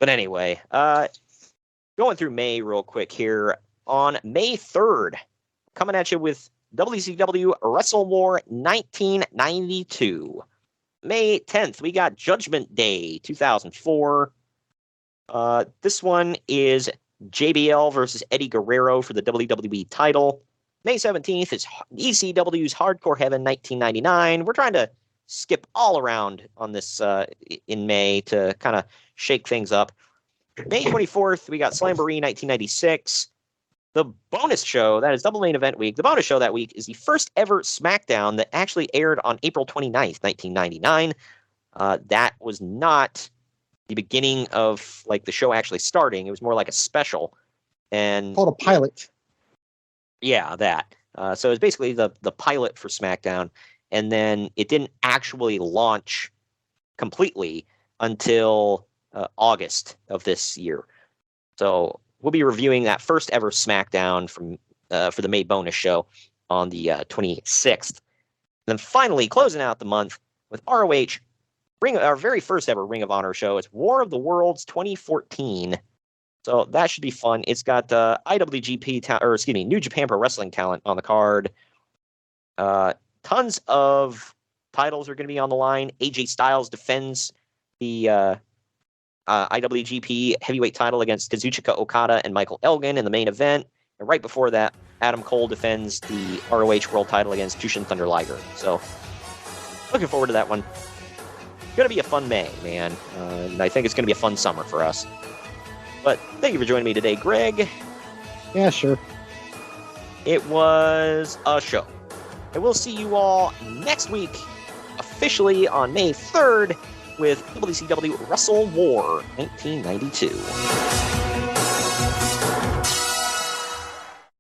But anyway, going through May real quick here. On May 3rd, coming at you with WCW Wrestle War 1992. May 10th, we got Judgment Day 2004. This one is JBL versus Eddie Guerrero for the WWE title. May 17th is ECW's Hardcore Heaven 1999. We're trying to skip all around on this in May to kind of shake things up. May 24th, we got Slamboree 1996. The bonus show, that is Double Main Event Week, the bonus show that week is the first ever SmackDown that actually aired on April 29th, 1999. That was not the beginning of like the show actually starting. It was more like a special. And called a pilot. Yeah, that. So it's basically the pilot for SmackDown. And then it didn't actually launch completely until August of this year. So we'll be reviewing that first ever SmackDown from for the May bonus show on the 26th. And then finally, closing out the month with ROH, our very first ever Ring of Honor show. It's War of the Worlds 2014. So that should be fun. It's got IWGP, New Japan Pro Wrestling talent on the card. Tons of titles are going to be on the line. AJ Styles defends the IWGP heavyweight title against Kazuchika Okada and Michael Elgin in the main event. And right before that, Adam Cole defends the ROH world title against Jushin Thunder Liger. So looking forward to that one. Going to be a fun May, man. And I think it's going to be a fun summer for us. But thank you for joining me today, Greg. Yeah, sure. It was a show. And we'll see you all next week, officially on May 3rd, with WCW Wrestle War 1992.